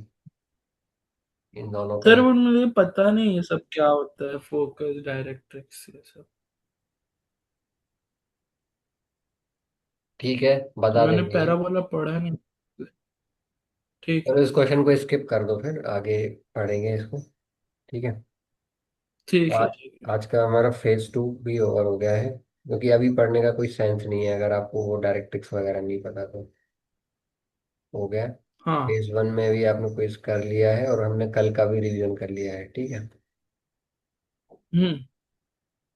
इन दोनों का सर ही। वो मुझे पता नहीं ये सब क्या होता है, फोकस डायरेक्ट्रिक्स ये सब। ठीक है, बता मैंने देंगे ये। पैराबोला पढ़ा नहीं। ठीक और है। इस क्वेश्चन को स्किप कर दो, फिर आगे पढ़ेंगे इसको। ठीक है। तो ठीक है। आज ठीक है। आज का हमारा फेज 2 भी ओवर हो गया है, क्योंकि अभी पढ़ने का कोई सेंस नहीं है अगर आपको वो डायरेक्ट्रिक्स वगैरह नहीं पता तो। हो गया। हाँ। फेज 1 में भी आपने क्विज कर लिया है और हमने कल का भी रिवीजन कर लिया है, ठीक है। हम्म।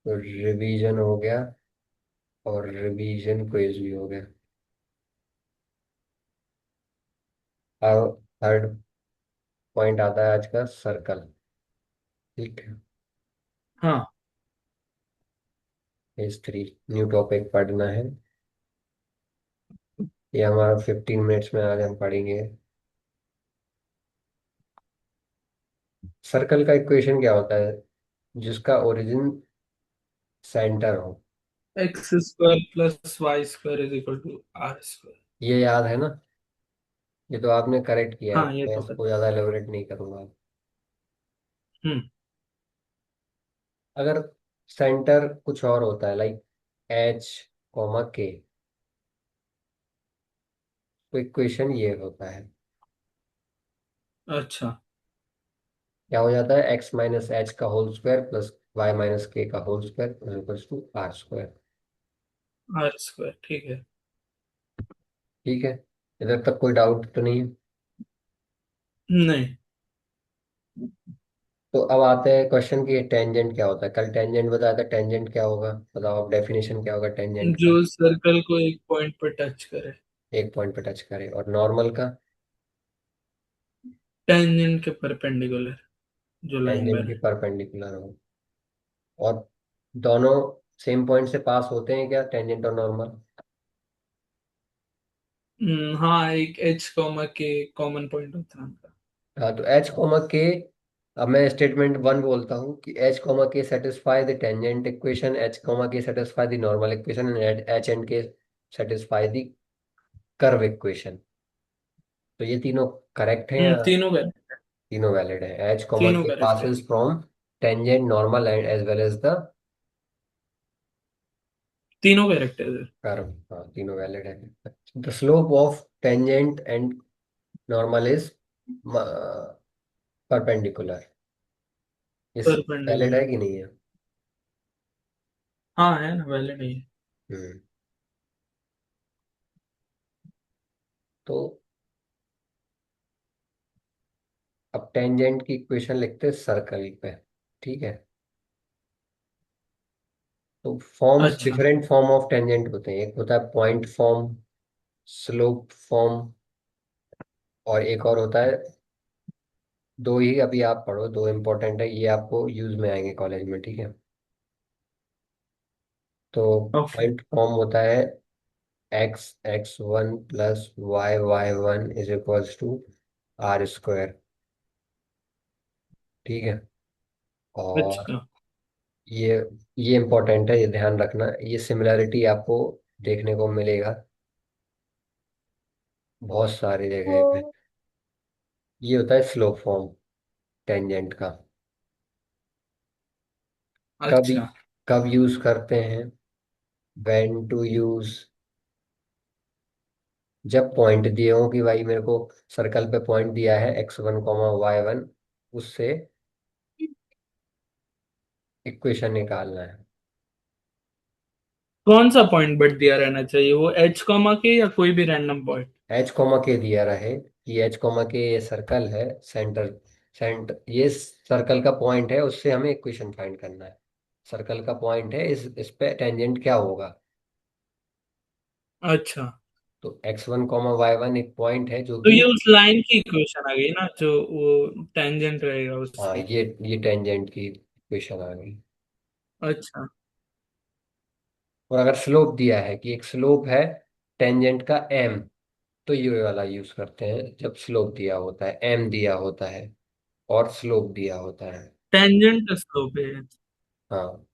तो रिवीजन हो गया और रिवीजन क्विज भी हो गया। अब थर्ड पॉइंट आता है आज का, सर्कल। ठीक है। हाँ। फेज 3 न्यू टॉपिक पढ़ना है। ये हमारा 15 मिनट्स में आज हम पढ़ेंगे। सर्कल का इक्वेशन क्या होता है, जिसका ओरिजिन सेंटर हो। X square plus y square is equal to r square. ये याद है ना, ये तो आपने करेक्ट किया है, हाँ ये मैं तो इसको पता। ज्यादा एलोबरेट नहीं करूंगा। हम्म। अगर सेंटर कुछ और होता है, लाइक H, K, तो इक्वेशन ये होता है, अच्छा। क्या हो जाता है, x - h का whole square plus y - k का whole square equals to R²। R square ठीक है। ठीक है, इधर तक कोई डाउट तो नहीं है। नहीं। तो अब आते हैं क्वेश्चन की, टेंजेंट क्या होता है, कल टेंजेंट बताया था, टेंजेंट क्या होगा बताओ, आप डेफिनेशन क्या होगा टेंजेंट जो का। सर्कल को एक पॉइंट पर टच करे। एक पॉइंट पे टच करे, और नॉर्मल का टेंजेंट के परपेंडिकुलर जो लाइन टेंजेंट बने। के परपेंडिकुलर हो। और दोनों सेम पॉइंट से पास होते हैं क्या, टेंजेंट और नॉर्मल। हाँ एक एच कॉमा के कॉमन पॉइंट होता है उनका। हाँ तो H, K, अब मैं स्टेटमेंट 1 बोलता हूँ कि H, K satisfy the tangent equation, H, K satisfy the normal equation and H and K satisfy the curve equation. तो ये तीनों करेक्ट हैं या तीनों करेक्ट। तीनों वैलिड है। तीनों H, K करेक्ट है। passes from tangent normal and as well as the तीनों करेक्ट है सर। curve। हाँ तीनों वैलिड है। The slope of tangent and normal is perpendicular, इस वैलिड परपेंडिकुलर। है कि नहीं है। हाँ है ना, वैलिड है। हम्म। तो अब टेंजेंट की इक्वेशन लिखते हैं सर्कल पे। ठीक है। तो फॉर्म्स, अच्छा। डिफरेंट फॉर्म ऑफ टेंजेंट होते हैं, एक होता है पॉइंट फॉर्म, स्लोप फॉर्म, और एक और होता है, दो ही अभी आप पढ़ो, दो इंपॉर्टेंट है, ये आपको यूज में आएंगे कॉलेज में, ठीक है। तो ओके। पॉइंट फॉर्म होता है x(x1) plus y(y1) is equals to R²। ठीक है। और अच्छा। ये ये इंपॉर्टेंट है, ये ध्यान रखना, ये सिमिलरिटी आपको देखने को मिलेगा बहुत सारी जगह पे। ये होता है स्लोप फॉर्म टेंजेंट का। कब अच्छा। कब यूज करते हैं, व्हेन टू यूज, जब पॉइंट दिए हो कि भाई मेरे को सर्कल पे पॉइंट दिया है x1 y1, उससे इक्वेशन निकालना है। कौन सा पॉइंट बट दिया रहना चाहिए, वो एच कॉमा के या कोई भी रैंडम पॉइंट? एच कॉमा के दिया रहे कि एच कॉमा के ये सर्कल है, सेंटर, ये सर्कल का पॉइंट है, उससे हमें इक्वेशन फाइंड करना है। सर्कल का पॉइंट है, इस पे टेंजेंट क्या होगा। अच्छा, तो x1 y1 एक पॉइंट है जो तो कि, ये उस लाइन की इक्वेशन आ गई ना, जो वो टेंजेंट रहेगा हाँ, उसकी। ये टेंजेंट की इक्वेशन आ गई। अच्छा। और अगर स्लोप दिया है कि एक स्लोप है टेंजेंट का m, तो ये वाला यूज करते हैं जब स्लोप दिया होता है, m दिया होता है और स्लोप दिया होता है। टेंजेंट स्लोप है। हाँ।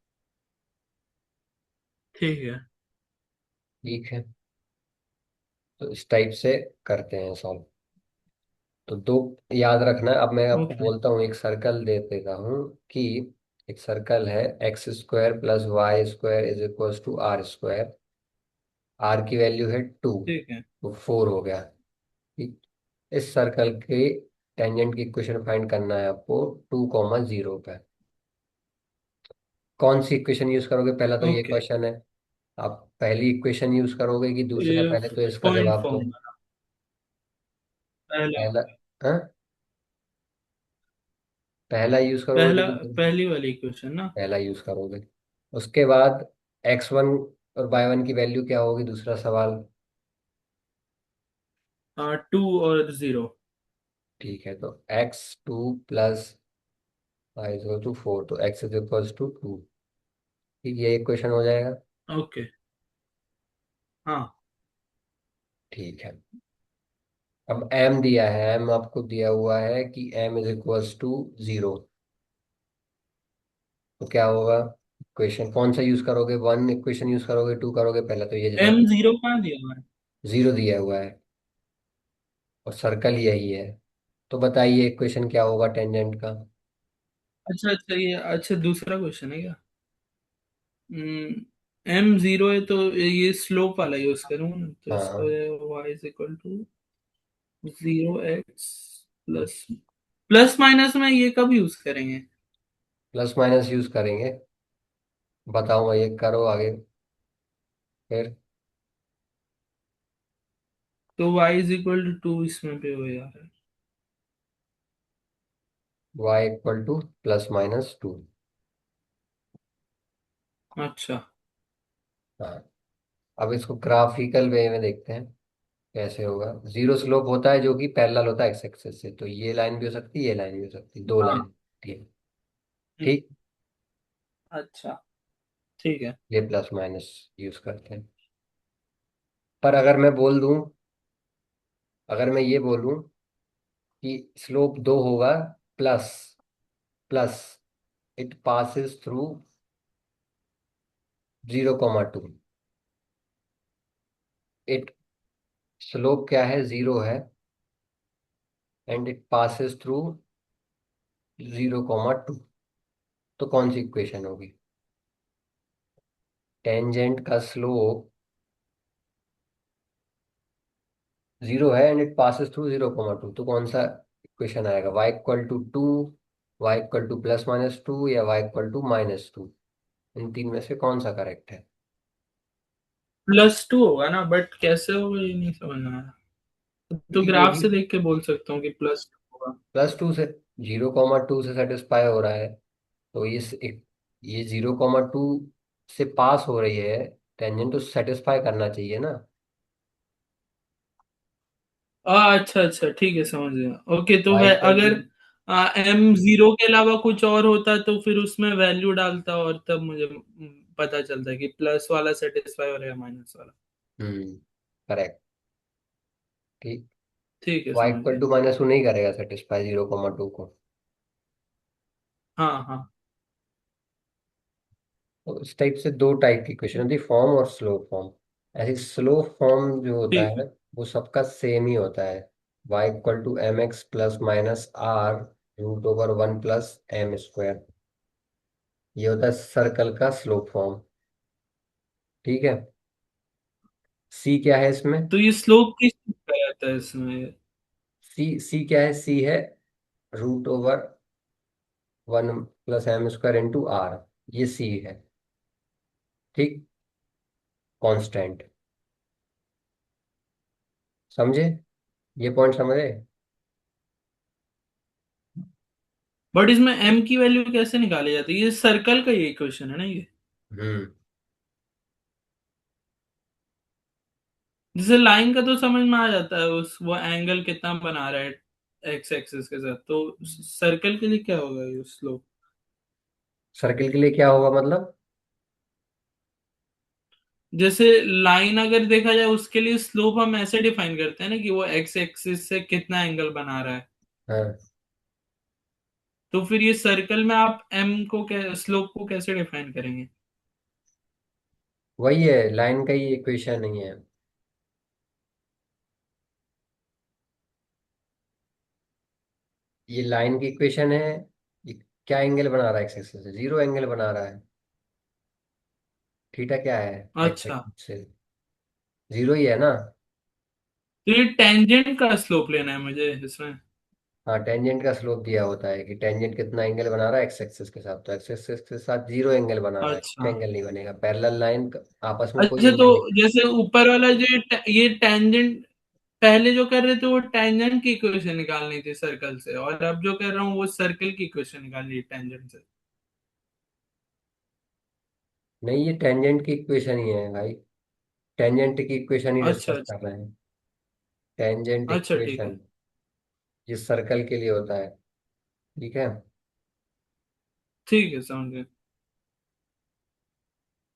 ठीक है। ठीक है, तो इस टाइप से करते हैं सॉल्व। तो दो याद रखना है। अब मैं आपको ओके। बोलता हूँ, एक सर्कल दे देता हूँ कि एक सर्कल है x² + y² is equal to r²। R की वैल्यू है 2, ठीक है। तो 4 हो गया। ठीक। इस सर्कल के टेंजेंट की इक्वेशन फाइंड करना है आपको 2, 0 पे। कौन सी इक्वेशन यूज करोगे, पहला तो ये ओके। क्वेश्चन है। आप पहली इक्वेशन यूज करोगे कि दूसरा, ये पहले तो इसका पॉइंट जवाब दो। फॉर्मूला पहला। पहला, हाँ, पहला यूज करोगे कि पहला, दूसरा? पहली वाली क्वेश्चन ना। पहला यूज करोगे। उसके बाद x1 और y1 की वैल्यू क्या होगी, दूसरा सवाल। 2 और 0। ठीक है, तो x2 + y = 4, तो x = 2। ठीक, ये इक्वेशन हो जाएगा। ओके। हाँ। ठीक है। अब m दिया है, m आपको दिया हुआ है कि m = 0, तो क्या होगा। इक्वेशन कौन सा यूज करोगे, 1 इक्वेशन यूज करोगे, 2 करोगे, पहले तो ये एम जवाब। जीरो कहाँ दिया हुआ है? 0 दिया हुआ है और सर्कल यही है, तो बताइए इक्वेशन क्या होगा टेंजेंट का। अच्छा अच्छा, ये अच्छा दूसरा क्वेश्चन है क्या? M0 है तो ये स्लोप वाला यूज करूंगा ना, तो इसको हाँ, y = 0x plus, plus minus में ये कब यूज करेंगे? प्लस माइनस यूज करेंगे। बताओ, ये करो आगे फिर। तो y = 2 इसमें पे हो जा रहा है। y = ±2। अच्छा। हाँ, अब इसको ग्राफिकल वे में देखते हैं कैसे होगा। जीरो स्लोप होता है जो कि पैरेलल होता है एक्स एक्सेस से, तो ये लाइन भी हो सकती है, ये लाइन भी हो सकती है, दो हाँ। लाइन होती है। हम्म, ठीक। अच्छा। ठीक है। ये प्लस माइनस यूज करते हैं। पर अगर मैं बोल दूं, अगर मैं ये बोलूं कि स्लोप 2 होगा, plus, plus it passes through 0, 2, it, slope क्या है, 0 है, एंड इट पासिस थ्रू 0, 2, तो कौन सी इक्वेशन होगी। टेंजेंट का स्लोप 0 है एंड इट पासिस थ्रू 0, 2, तो कौन सा इक्वेशन आएगा, y = 2, y = ±2, या y = -2। इन तीन में से कौन सा करेक्ट है। +2 होगा ना, बट कैसे होगा ये नहीं समझ में आया। तो ये ग्राफ भी से देख के बोल सकता हूँ कि +2 होगा। +2 से, 0, 2 से सेटिस्फाई हो रहा है, तो ये 0, 2 से पास हो रही है टेंजेंट, तो सेटिस्फाई करना चाहिए ना। अच्छा अच्छा, ठीक है, समझ गया। ओके, तो y वह इक्वल टू, अगर M0 के अलावा कुछ और होता तो फिर उसमें वैल्यू डालता और तब मुझे पता चलता कि प्लस वाला सेटिस्फाई हो रहा है माइनस वाला। करेक्ट। ठीक। ठीक है, y समझ इक्वल गया। टू -2 नहीं करेगा सेटिस्फाई 0, 2 को। हाँ हाँ। तो इस टाइप से दो टाइप की क्वेश्चन होती है, फॉर्म और स्लो फॉर्म। ऐसे स्लो फॉर्म जो होता ठीक है है। वो सबका सेम ही होता है, y = mx ±r√/1 + m²। ये होता है सर्कल का स्लो फॉर्म। ठीक है। सी क्या है इसमें। तो ये स्लोप किस लगता है इसमें। सी क्या है? सी है √1 + m² इंटू आर। ये सी है, ठीक, कांस्टेंट। समझे? ये पॉइंट समझे? बट इसमें एम की वैल्यू कैसे निकाली जाती है? ये सर्कल का ही इक्वेशन है ना ये। हम्म। जैसे लाइन का तो समझ में आ जाता है, उस वो एंगल कितना बना रहा है एक्स एक्सिस के साथ, तो सर्कल के लिए क्या होगा ये स्लोप? सर्किल के लिए क्या होगा मतलब? जैसे लाइन अगर देखा जाए उसके लिए स्लोप हम ऐसे डिफाइन करते हैं ना कि वो एक्स एक्सिस से कितना एंगल बना रहा है। हाँ, तो फिर ये सर्कल में आप एम को स्लोप को कैसे डिफाइन करेंगे? वही है, लाइन का ही इक्वेशन नहीं है। ये लाइन की इक्वेशन है। ये क्या एंगल बना रहा है? एक्स एक्सिस से 0 एंगल बना रहा है। थीटा क्या है एक्स अच्छा, एक्सिस से? 0 ही है ना। तो ये टेंजेंट का स्लोप लेना है मुझे इसमें। हाँ, टेंजेंट का स्लोप दिया होता है कि टेंजेंट कितना एंगल बना रहा है एक्स एक्सिस के साथ, तो एक्स एक्सिस के साथ 0 एंगल बना रहा है, अच्छा। एंगल नहीं बनेगा। पैरेलल लाइन आपस में कोई अच्छा, तो एंगल नहीं। जैसे ऊपर वाला जो ये टेंजेंट पहले जो कर रहे थे वो टेंजेंट की इक्वेशन निकालनी थी सर्कल से, और अब जो कर रहा हूँ वो सर्कल की इक्वेशन निकालनी है टेंजेंट से। नहीं, ये टेंजेंट की इक्वेशन ही है भाई। टेंजेंट की इक्वेशन ही अच्छा डिस्कस अच्छा। कर रहे हैं। टेंजेंट अच्छा ठीक है। इक्वेशन ये सर्कल के लिए होता है, ठीक है। ठीक है, समझ गए।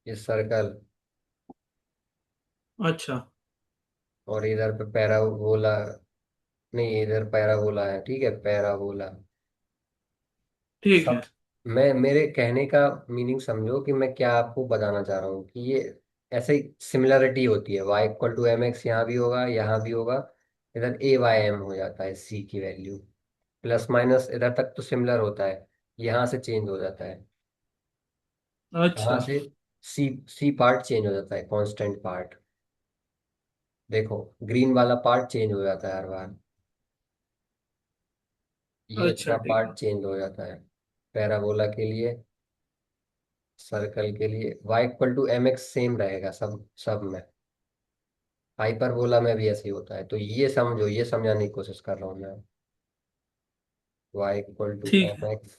ये सर्कल, अच्छा। और इधर पे पैराबोला। नहीं, इधर पैराबोला है, ठीक है, पैराबोला। ठीक है। सब मैं मेरे कहने का मीनिंग समझो कि मैं क्या आपको बताना चाह रहा हूँ कि ये ऐसे ही सिमिलरिटी होती है। y = mx यहाँ भी होगा, यहाँ भी होगा। इधर a/m हो जाता है सी की वैल्यू। प्लस माइनस इधर तक तो सिमिलर होता है, यहाँ से चेंज हो जाता है। अच्छा यहाँ से सी सी पार्ट चेंज हो जाता है, कांस्टेंट पार्ट। देखो, ग्रीन वाला पार्ट चेंज हो जाता है हर बार। ये अच्छा। इतना ठीक पार्ट है। चेंज हो जाता है पैराबोला के लिए। सर्कल के लिए y = mx सेम रहेगा सब सब में। हाइपरबोला में भी ऐसे ही होता है। तो ये समझो, ये समझाने की कोशिश कर रहा हूँ मैं। ठीक है। y = mx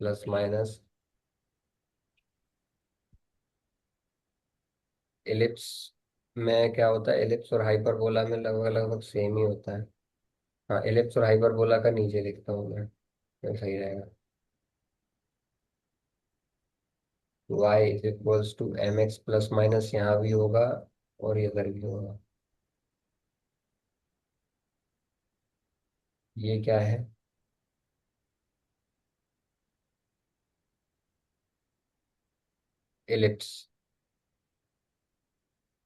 plus minus ellipse में क्या होता है? एलिप्स और हाइपरबोला में लगभग लगभग सेम ही होता है। हाँ, एलिप्स और हाइपरबोला का नीचे लिखता हूँ मैं, तो सही रहेगा। y = mx प्लस माइनस यहाँ भी होगा और इधर भी होगा। ये क्या है? एलिप्स।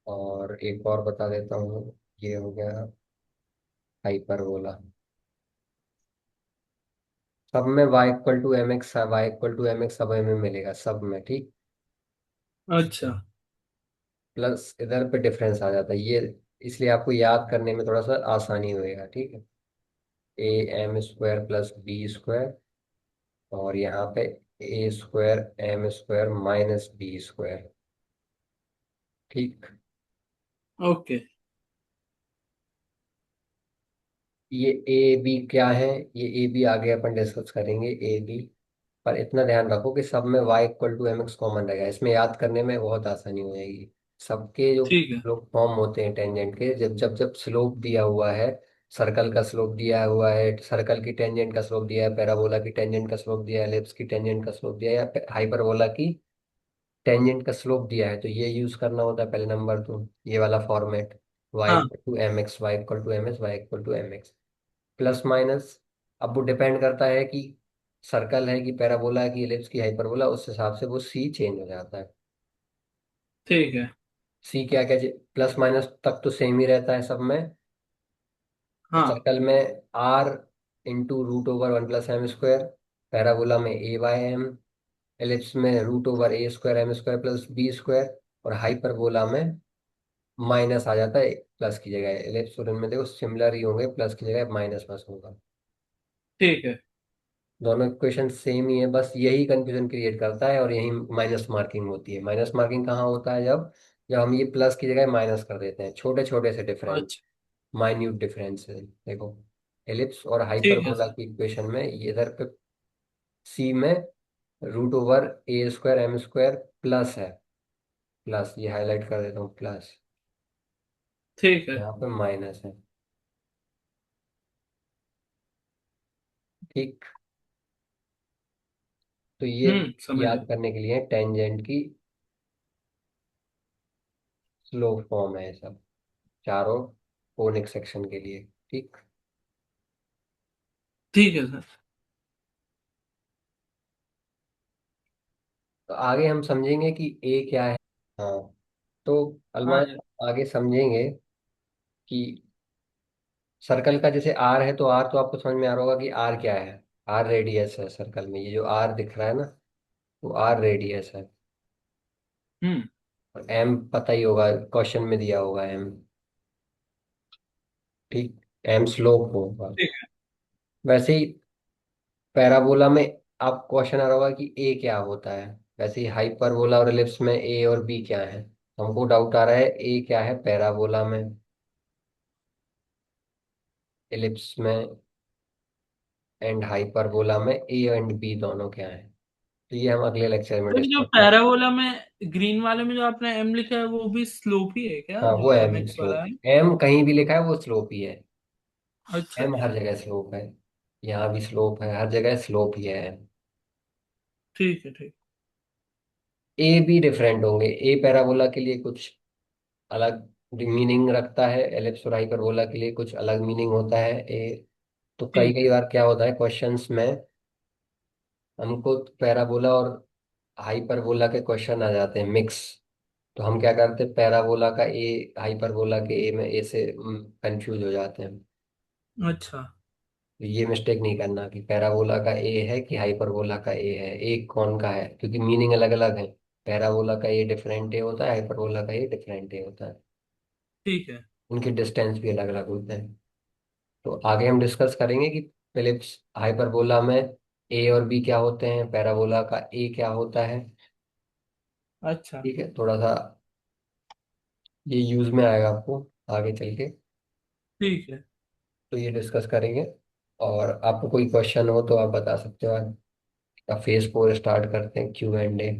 और एक और बता देता हूँ, ये हो गया हाइपरबोला। सब में y = mx, y = mx सब में मिलेगा सब में, ठीक। अच्छा। प्लस इधर पे डिफरेंस आ जाता है ये, इसलिए आपको याद करने में थोड़ा सा आसानी होएगा, ठीक है। am² + b² और यहाँ पे a² m² - b², ठीक। ओके। ये ए बी क्या है? ये ए बी आगे अपन डिस्कस करेंगे, ए बी। पर इतना ध्यान रखो कि सब में y = mx कॉमन रहेगा, इसमें याद करने में बहुत आसानी हो जाएगी। सबके जो ठीक है। लोग फॉर्म होते हैं टेंजेंट के, जब जब जब स्लोप दिया हुआ है, सर्कल का स्लोप दिया हुआ है, सर्कल की टेंजेंट का स्लोप दिया है, पैराबोला की टेंजेंट का स्लोप दिया है, एलिप्स की टेंजेंट का स्लोप दिया है, या हाइपरबोला की टेंजेंट का स्लोप दिया है, तो ये यूज करना होता है पहले नंबर तो। ये वाला फॉर्मेट, हाँ। y = mx, y = ms, y = mx plus minus. अब वो डिपेंड करता है कि सर्कल है कि पैराबोला है कि एलिप्स की हाइपरबोला, उस हिसाब से वो सी चेंज हो जाता है। ठीक है। सी क्या क्या प्लस माइनस तक तो सेम ही रहता है सब में। हाँ। सर्कल में r × √1 + m², पैराबोला में a/m, एलिप्स में √a² m² + b², और हाइपरबोला में माइनस आ जाता है प्लस की जगह। एलिप्स और इनमें देखो सिमिलर ही होंगे, प्लस की जगह माइनस बस होगा। ठीक है। दोनों इक्वेशन सेम ही है, बस यही कंफ्यूजन क्रिएट करता है और यही माइनस मार्किंग होती है। माइनस मार्किंग कहाँ होता है, जब जब हम ये प्लस की जगह माइनस कर देते हैं, छोटे छोटे से डिफरेंस, अच्छा। माइन्यूट डिफरेंस है। देखो एलिप्स और ठीक है हाइपरबोला सर। की इक्वेशन में ये इधर पे सी में √a² m² प्लस है, प्लस ये हाईलाइट कर देता हूँ प्लस, ठीक है। यहाँ पे माइनस है। ठीक, तो ये समझ याद गया। करने के लिए टेंजेंट की स्लो फॉर्म है ये सब, चारों कोनिक सेक्शन के लिए। ठीक, ठीक है सर। तो आगे हम समझेंगे कि ए क्या है। हाँ, तो हाँ अलमान यार। आगे समझेंगे कि सर्कल का जैसे आर है, तो आर तो आपको समझ में आ रहा होगा कि आर क्या है। आर रेडियस है सर्कल में, ये जो आर दिख रहा है ना, वो आर रेडियस है। हम्म। और एम पता ही होगा, क्वेश्चन में दिया होगा एम। ठीक, एम स्लोप होगा। ठीक है। वैसे ही पैराबोला में आप क्वेश्चन आ रहा होगा कि ए क्या होता है। वैसे ही हाइपरबोला और एलिप्स में ए और बी क्या है। हमको डाउट आ रहा है ए क्या है पैराबोला में, एलिप्स में एंड हाइपरबोला में ए एंड बी दोनों क्या है। तो ये हम अगले लेक्चर में सर जो डिस्कस करें। पैराबोला में ग्रीन वाले में जो आपने एम लिखा है वो भी स्लोप ही है क्या, हाँ वो जो एम एम ही एक्स वाला स्लोप, है? एम कहीं भी लिखा है वो स्लोप ही है। अच्छा एम अच्छा। हर जगह स्लोप है, यहाँ भी स्लोप है, हर जगह स्लोप ही है। ठीक है। ठीक। ए भी डिफरेंट होंगे, ए पैराबोला के लिए कुछ अलग मीनिंग रखता है, एलिप्स और हाइपरबोला के लिए कुछ अलग मीनिंग होता है ए। तो कई ठीक कई है। बार क्या होता है क्वेश्चंस में, हमको पैराबोला और हाइपरबोला के क्वेश्चन आ जाते हैं मिक्स। तो हम क्या करते हैं, पैराबोला का ए हाइपरबोला के ए में ए से कंफ्यूज हो जाते हैं। अच्छा। तो ये मिस्टेक नहीं करना कि पैराबोला का ए है कि हाइपरबोला का ए है, ए कौन का है, क्योंकि मीनिंग अलग अलग है। पैराबोला का ए डिफरेंट ए होता है, हाइपरबोला का ए डिफरेंट ए होता है। ठीक है। उनके डिस्टेंस भी अलग अलग होते हैं। तो आगे हम डिस्कस करेंगे कि फिलिप्स हाइपरबोला में ए और बी क्या होते हैं, पैराबोला का ए क्या होता है। अच्छा। ठीक है, थोड़ा सा ये यूज में आएगा आपको आगे चल के, ठीक है। तो ये डिस्कस करेंगे। और आपको कोई क्वेश्चन हो तो आप बता सकते हो। आज फेज 4 स्टार्ट करते हैं, Q&A।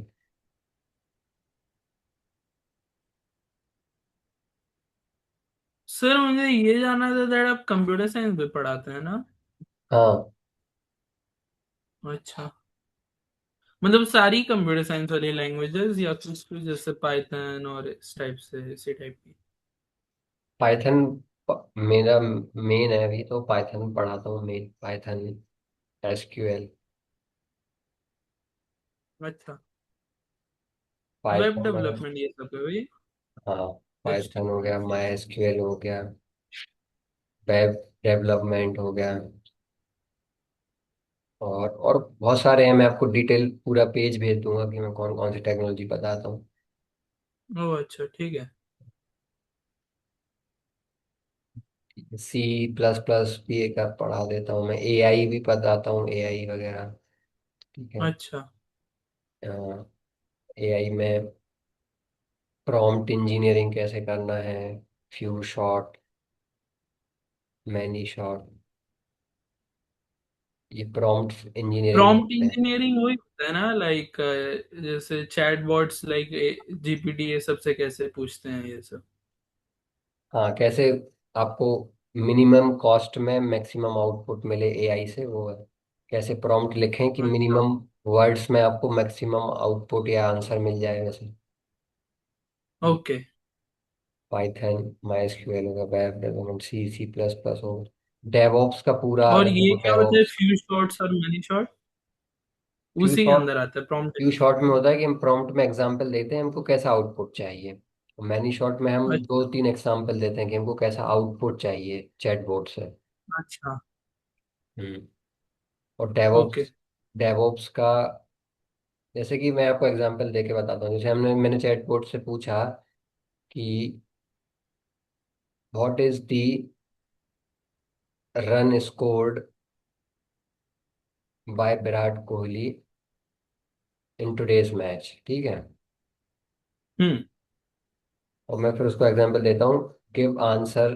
सर मुझे ये जानना था दैट आप कंप्यूटर साइंस भी पढ़ाते हैं ना? हाँ, अच्छा। मतलब सारी कंप्यूटर साइंस वाली लैंग्वेजेस या कुछ जैसे पाइथन और इस टाइप से, इसी टाइप की? पाइथन मेरा मेन है, अभी तो पाइथन पढ़ाता हूँ, मेन पाइथन, SQL। अच्छा। वेब पाइथन है, डेवलपमेंट ये सब है भाई? हाँ, एच टी पाइथन हो गया, ठीक माई है। एसक्यूएल हो गया, वेब डेवलपमेंट हो गया, और बहुत सारे हैं। मैं आपको डिटेल पूरा पेज भेज दूंगा कि मैं कौन कौन सी टेक्नोलॉजी बताता हूँ। ओह अच्छा ठीक है। C++ भी एक आप पढ़ा देता हूँ मैं, AI भी बताता हूँ, AI वगैरह। ठीक है, अच्छा। AI में प्रॉम्प्ट इंजीनियरिंग कैसे करना है, फ्यू शॉट, मैनी शॉट, ये प्रॉम्प्ट इंजीनियरिंग प्रॉम्प्ट बोलते हैं। इंजीनियरिंग वही होता है ना, लाइक जैसे चैटबॉट्स लाइक जीपीटी ये सब से कैसे पूछते हैं ये सब? हाँ, कैसे आपको मिनिमम कॉस्ट में मैक्सिमम आउटपुट मिले AI से, वो है। कैसे प्रॉम्प्ट लिखें कि अच्छा। मिनिमम वर्ड्स में आपको मैक्सिमम आउटपुट या आंसर मिल जाए, वैसे। ओके। पाइथन, MySQL होगा, वेब डेवलपमेंट, C++ हो, डेवऑप्स का पूरा आ और गया, ये वो क्या होता है डेवऑप्स। फ्यू शॉट्स और मैनी शॉट? फ्यू उसी के शॉट अंदर आता है प्रॉम्प्ट? फ्यू शॉट में होता है कि हम प्रॉम्प्ट में एग्जांपल देते हैं हमको कैसा आउटपुट चाहिए। मैनी शॉट में हम अच्छा। 2-3 एग्जांपल देते हैं कि हमको कैसा आउटपुट चाहिए चैटबॉट से। अच्छा। हम्म, और ओके। डेवऑप्स, डेवऑप्स का जैसे कि मैं आपको एग्जांपल दे के बताता हूँ। जैसे मैंने चैटबॉट से पूछा कि what is the run scored bye Virat Kohli in today's match, ठीक है। हम्म। और मैं फिर उसको एग्जांपल देता हूँ। Give answer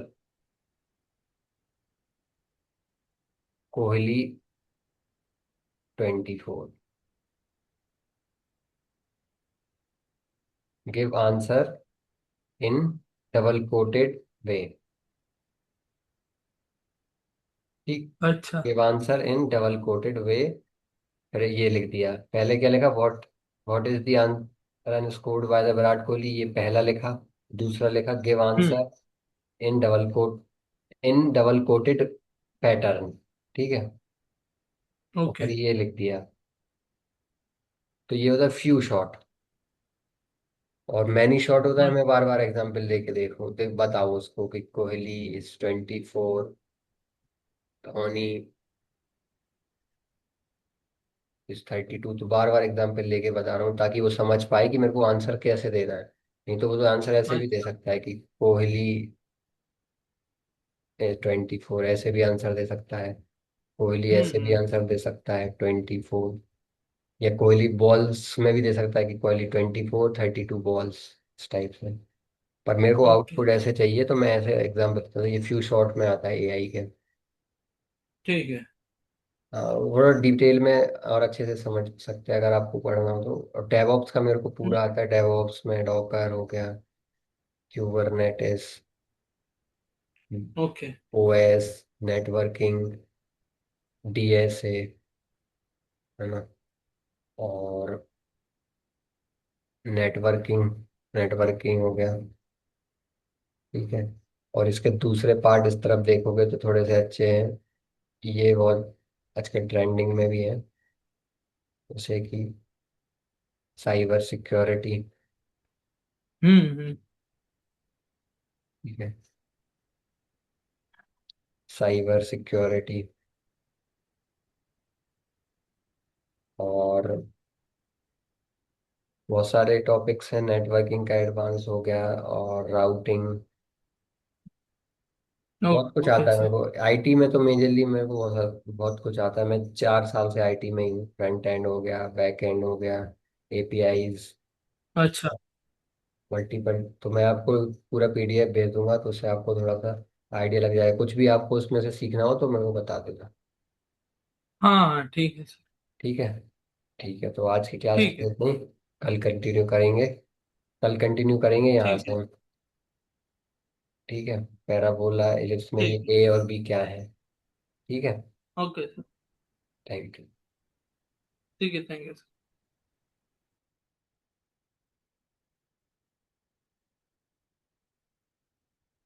Kohli 24। Give answer in double quoted way, ठीक। अच्छा। Give answer in double quoted way. फिर ये लिख दिया, पहले क्या लिखा, what is the run scored by the Virat Kohli, ये पहला लिखा। दूसरा लिखा give hmm. Answer in double quoted pattern, ठीक है। और ओके। फिर ये लिख दिया। तो ये होता है फ्यू शॉट। और मैनी शॉट होता है, मैं बार बार एग्जांपल लेके देखूं तो बताओ उसको कि कोहली इज 24, धोनी इज 32। तो बार बार एग्जांपल लेके बता रहा हूँ ताकि वो समझ पाए कि मेरे को आंसर कैसे देना है। नहीं तो वो तो आंसर ऐसे भी दे सकता है कि कोहली 24, ऐसे भी आंसर दे सकता है। कोहली ऐसे भी हम्म। आंसर दे सकता है 24। या कोहली बॉल्स में भी दे सकता है कि कोहली 24, 32 बॉल्स, इस टाइप से। पर मेरे को ओके। आउटपुट ऐसे चाहिए तो मैं ऐसे एग्जाम्पल देता हूँ, ये फ्यू शॉट में आता है एआई के। ठीक है। थोड़ा डिटेल में और अच्छे से समझ सकते हैं अगर आपको पढ़ना हो तो। और डेवऑप्स का मेरे को हम्म। पूरा आता है। डेवऑप्स में डॉकर हो गया, Kubernetes, okay. OS, networking, DSA, है ना। और नेटवर्किंग नेटवर्किंग हो गया, ठीक है। और इसके दूसरे पार्ट इस तरफ देखोगे तो थोड़े से अच्छे हैं। ये बहुत आजकल ट्रेंडिंग में भी है, जैसे कि साइबर सिक्योरिटी, हम्म। ठीक है। Cyber security. और बहुत सारे टॉपिक्स हैं, नेटवर्किंग का एडवांस हो गया, और राउटिंग, बहुत कुछ ओके आता है मेरे सर। को। आईटी में तो मेजरली मेरे को बहुत बहुत कुछ आता है। मैं 4 साल से आईटी में ही हूँ। फ्रंट एंड हो गया, बैक एंड हो गया, एपीआईज, अच्छा। मल्टीपल। तो मैं आपको पूरा पीडीएफ भेज दूंगा, तो उससे आपको थोड़ा सा आइडिया लग जाएगा। कुछ भी आपको उसमें से सीखना हो तो मेरे को बता देना। हाँ हाँ, ठीक है सर। ठीक है। ठीक है, तो आज की क्लास ठीक है। इतनी। कल कंटिन्यू करेंगे। कल कंटिन्यू करेंगे यहाँ ठीक से है। हम। ठीक है। पैराबोला इलिप्स में ठीक ये है। ए और बी क्या है, ठीक है। Okay sir. Thank you. ठीक है, थैंक यू।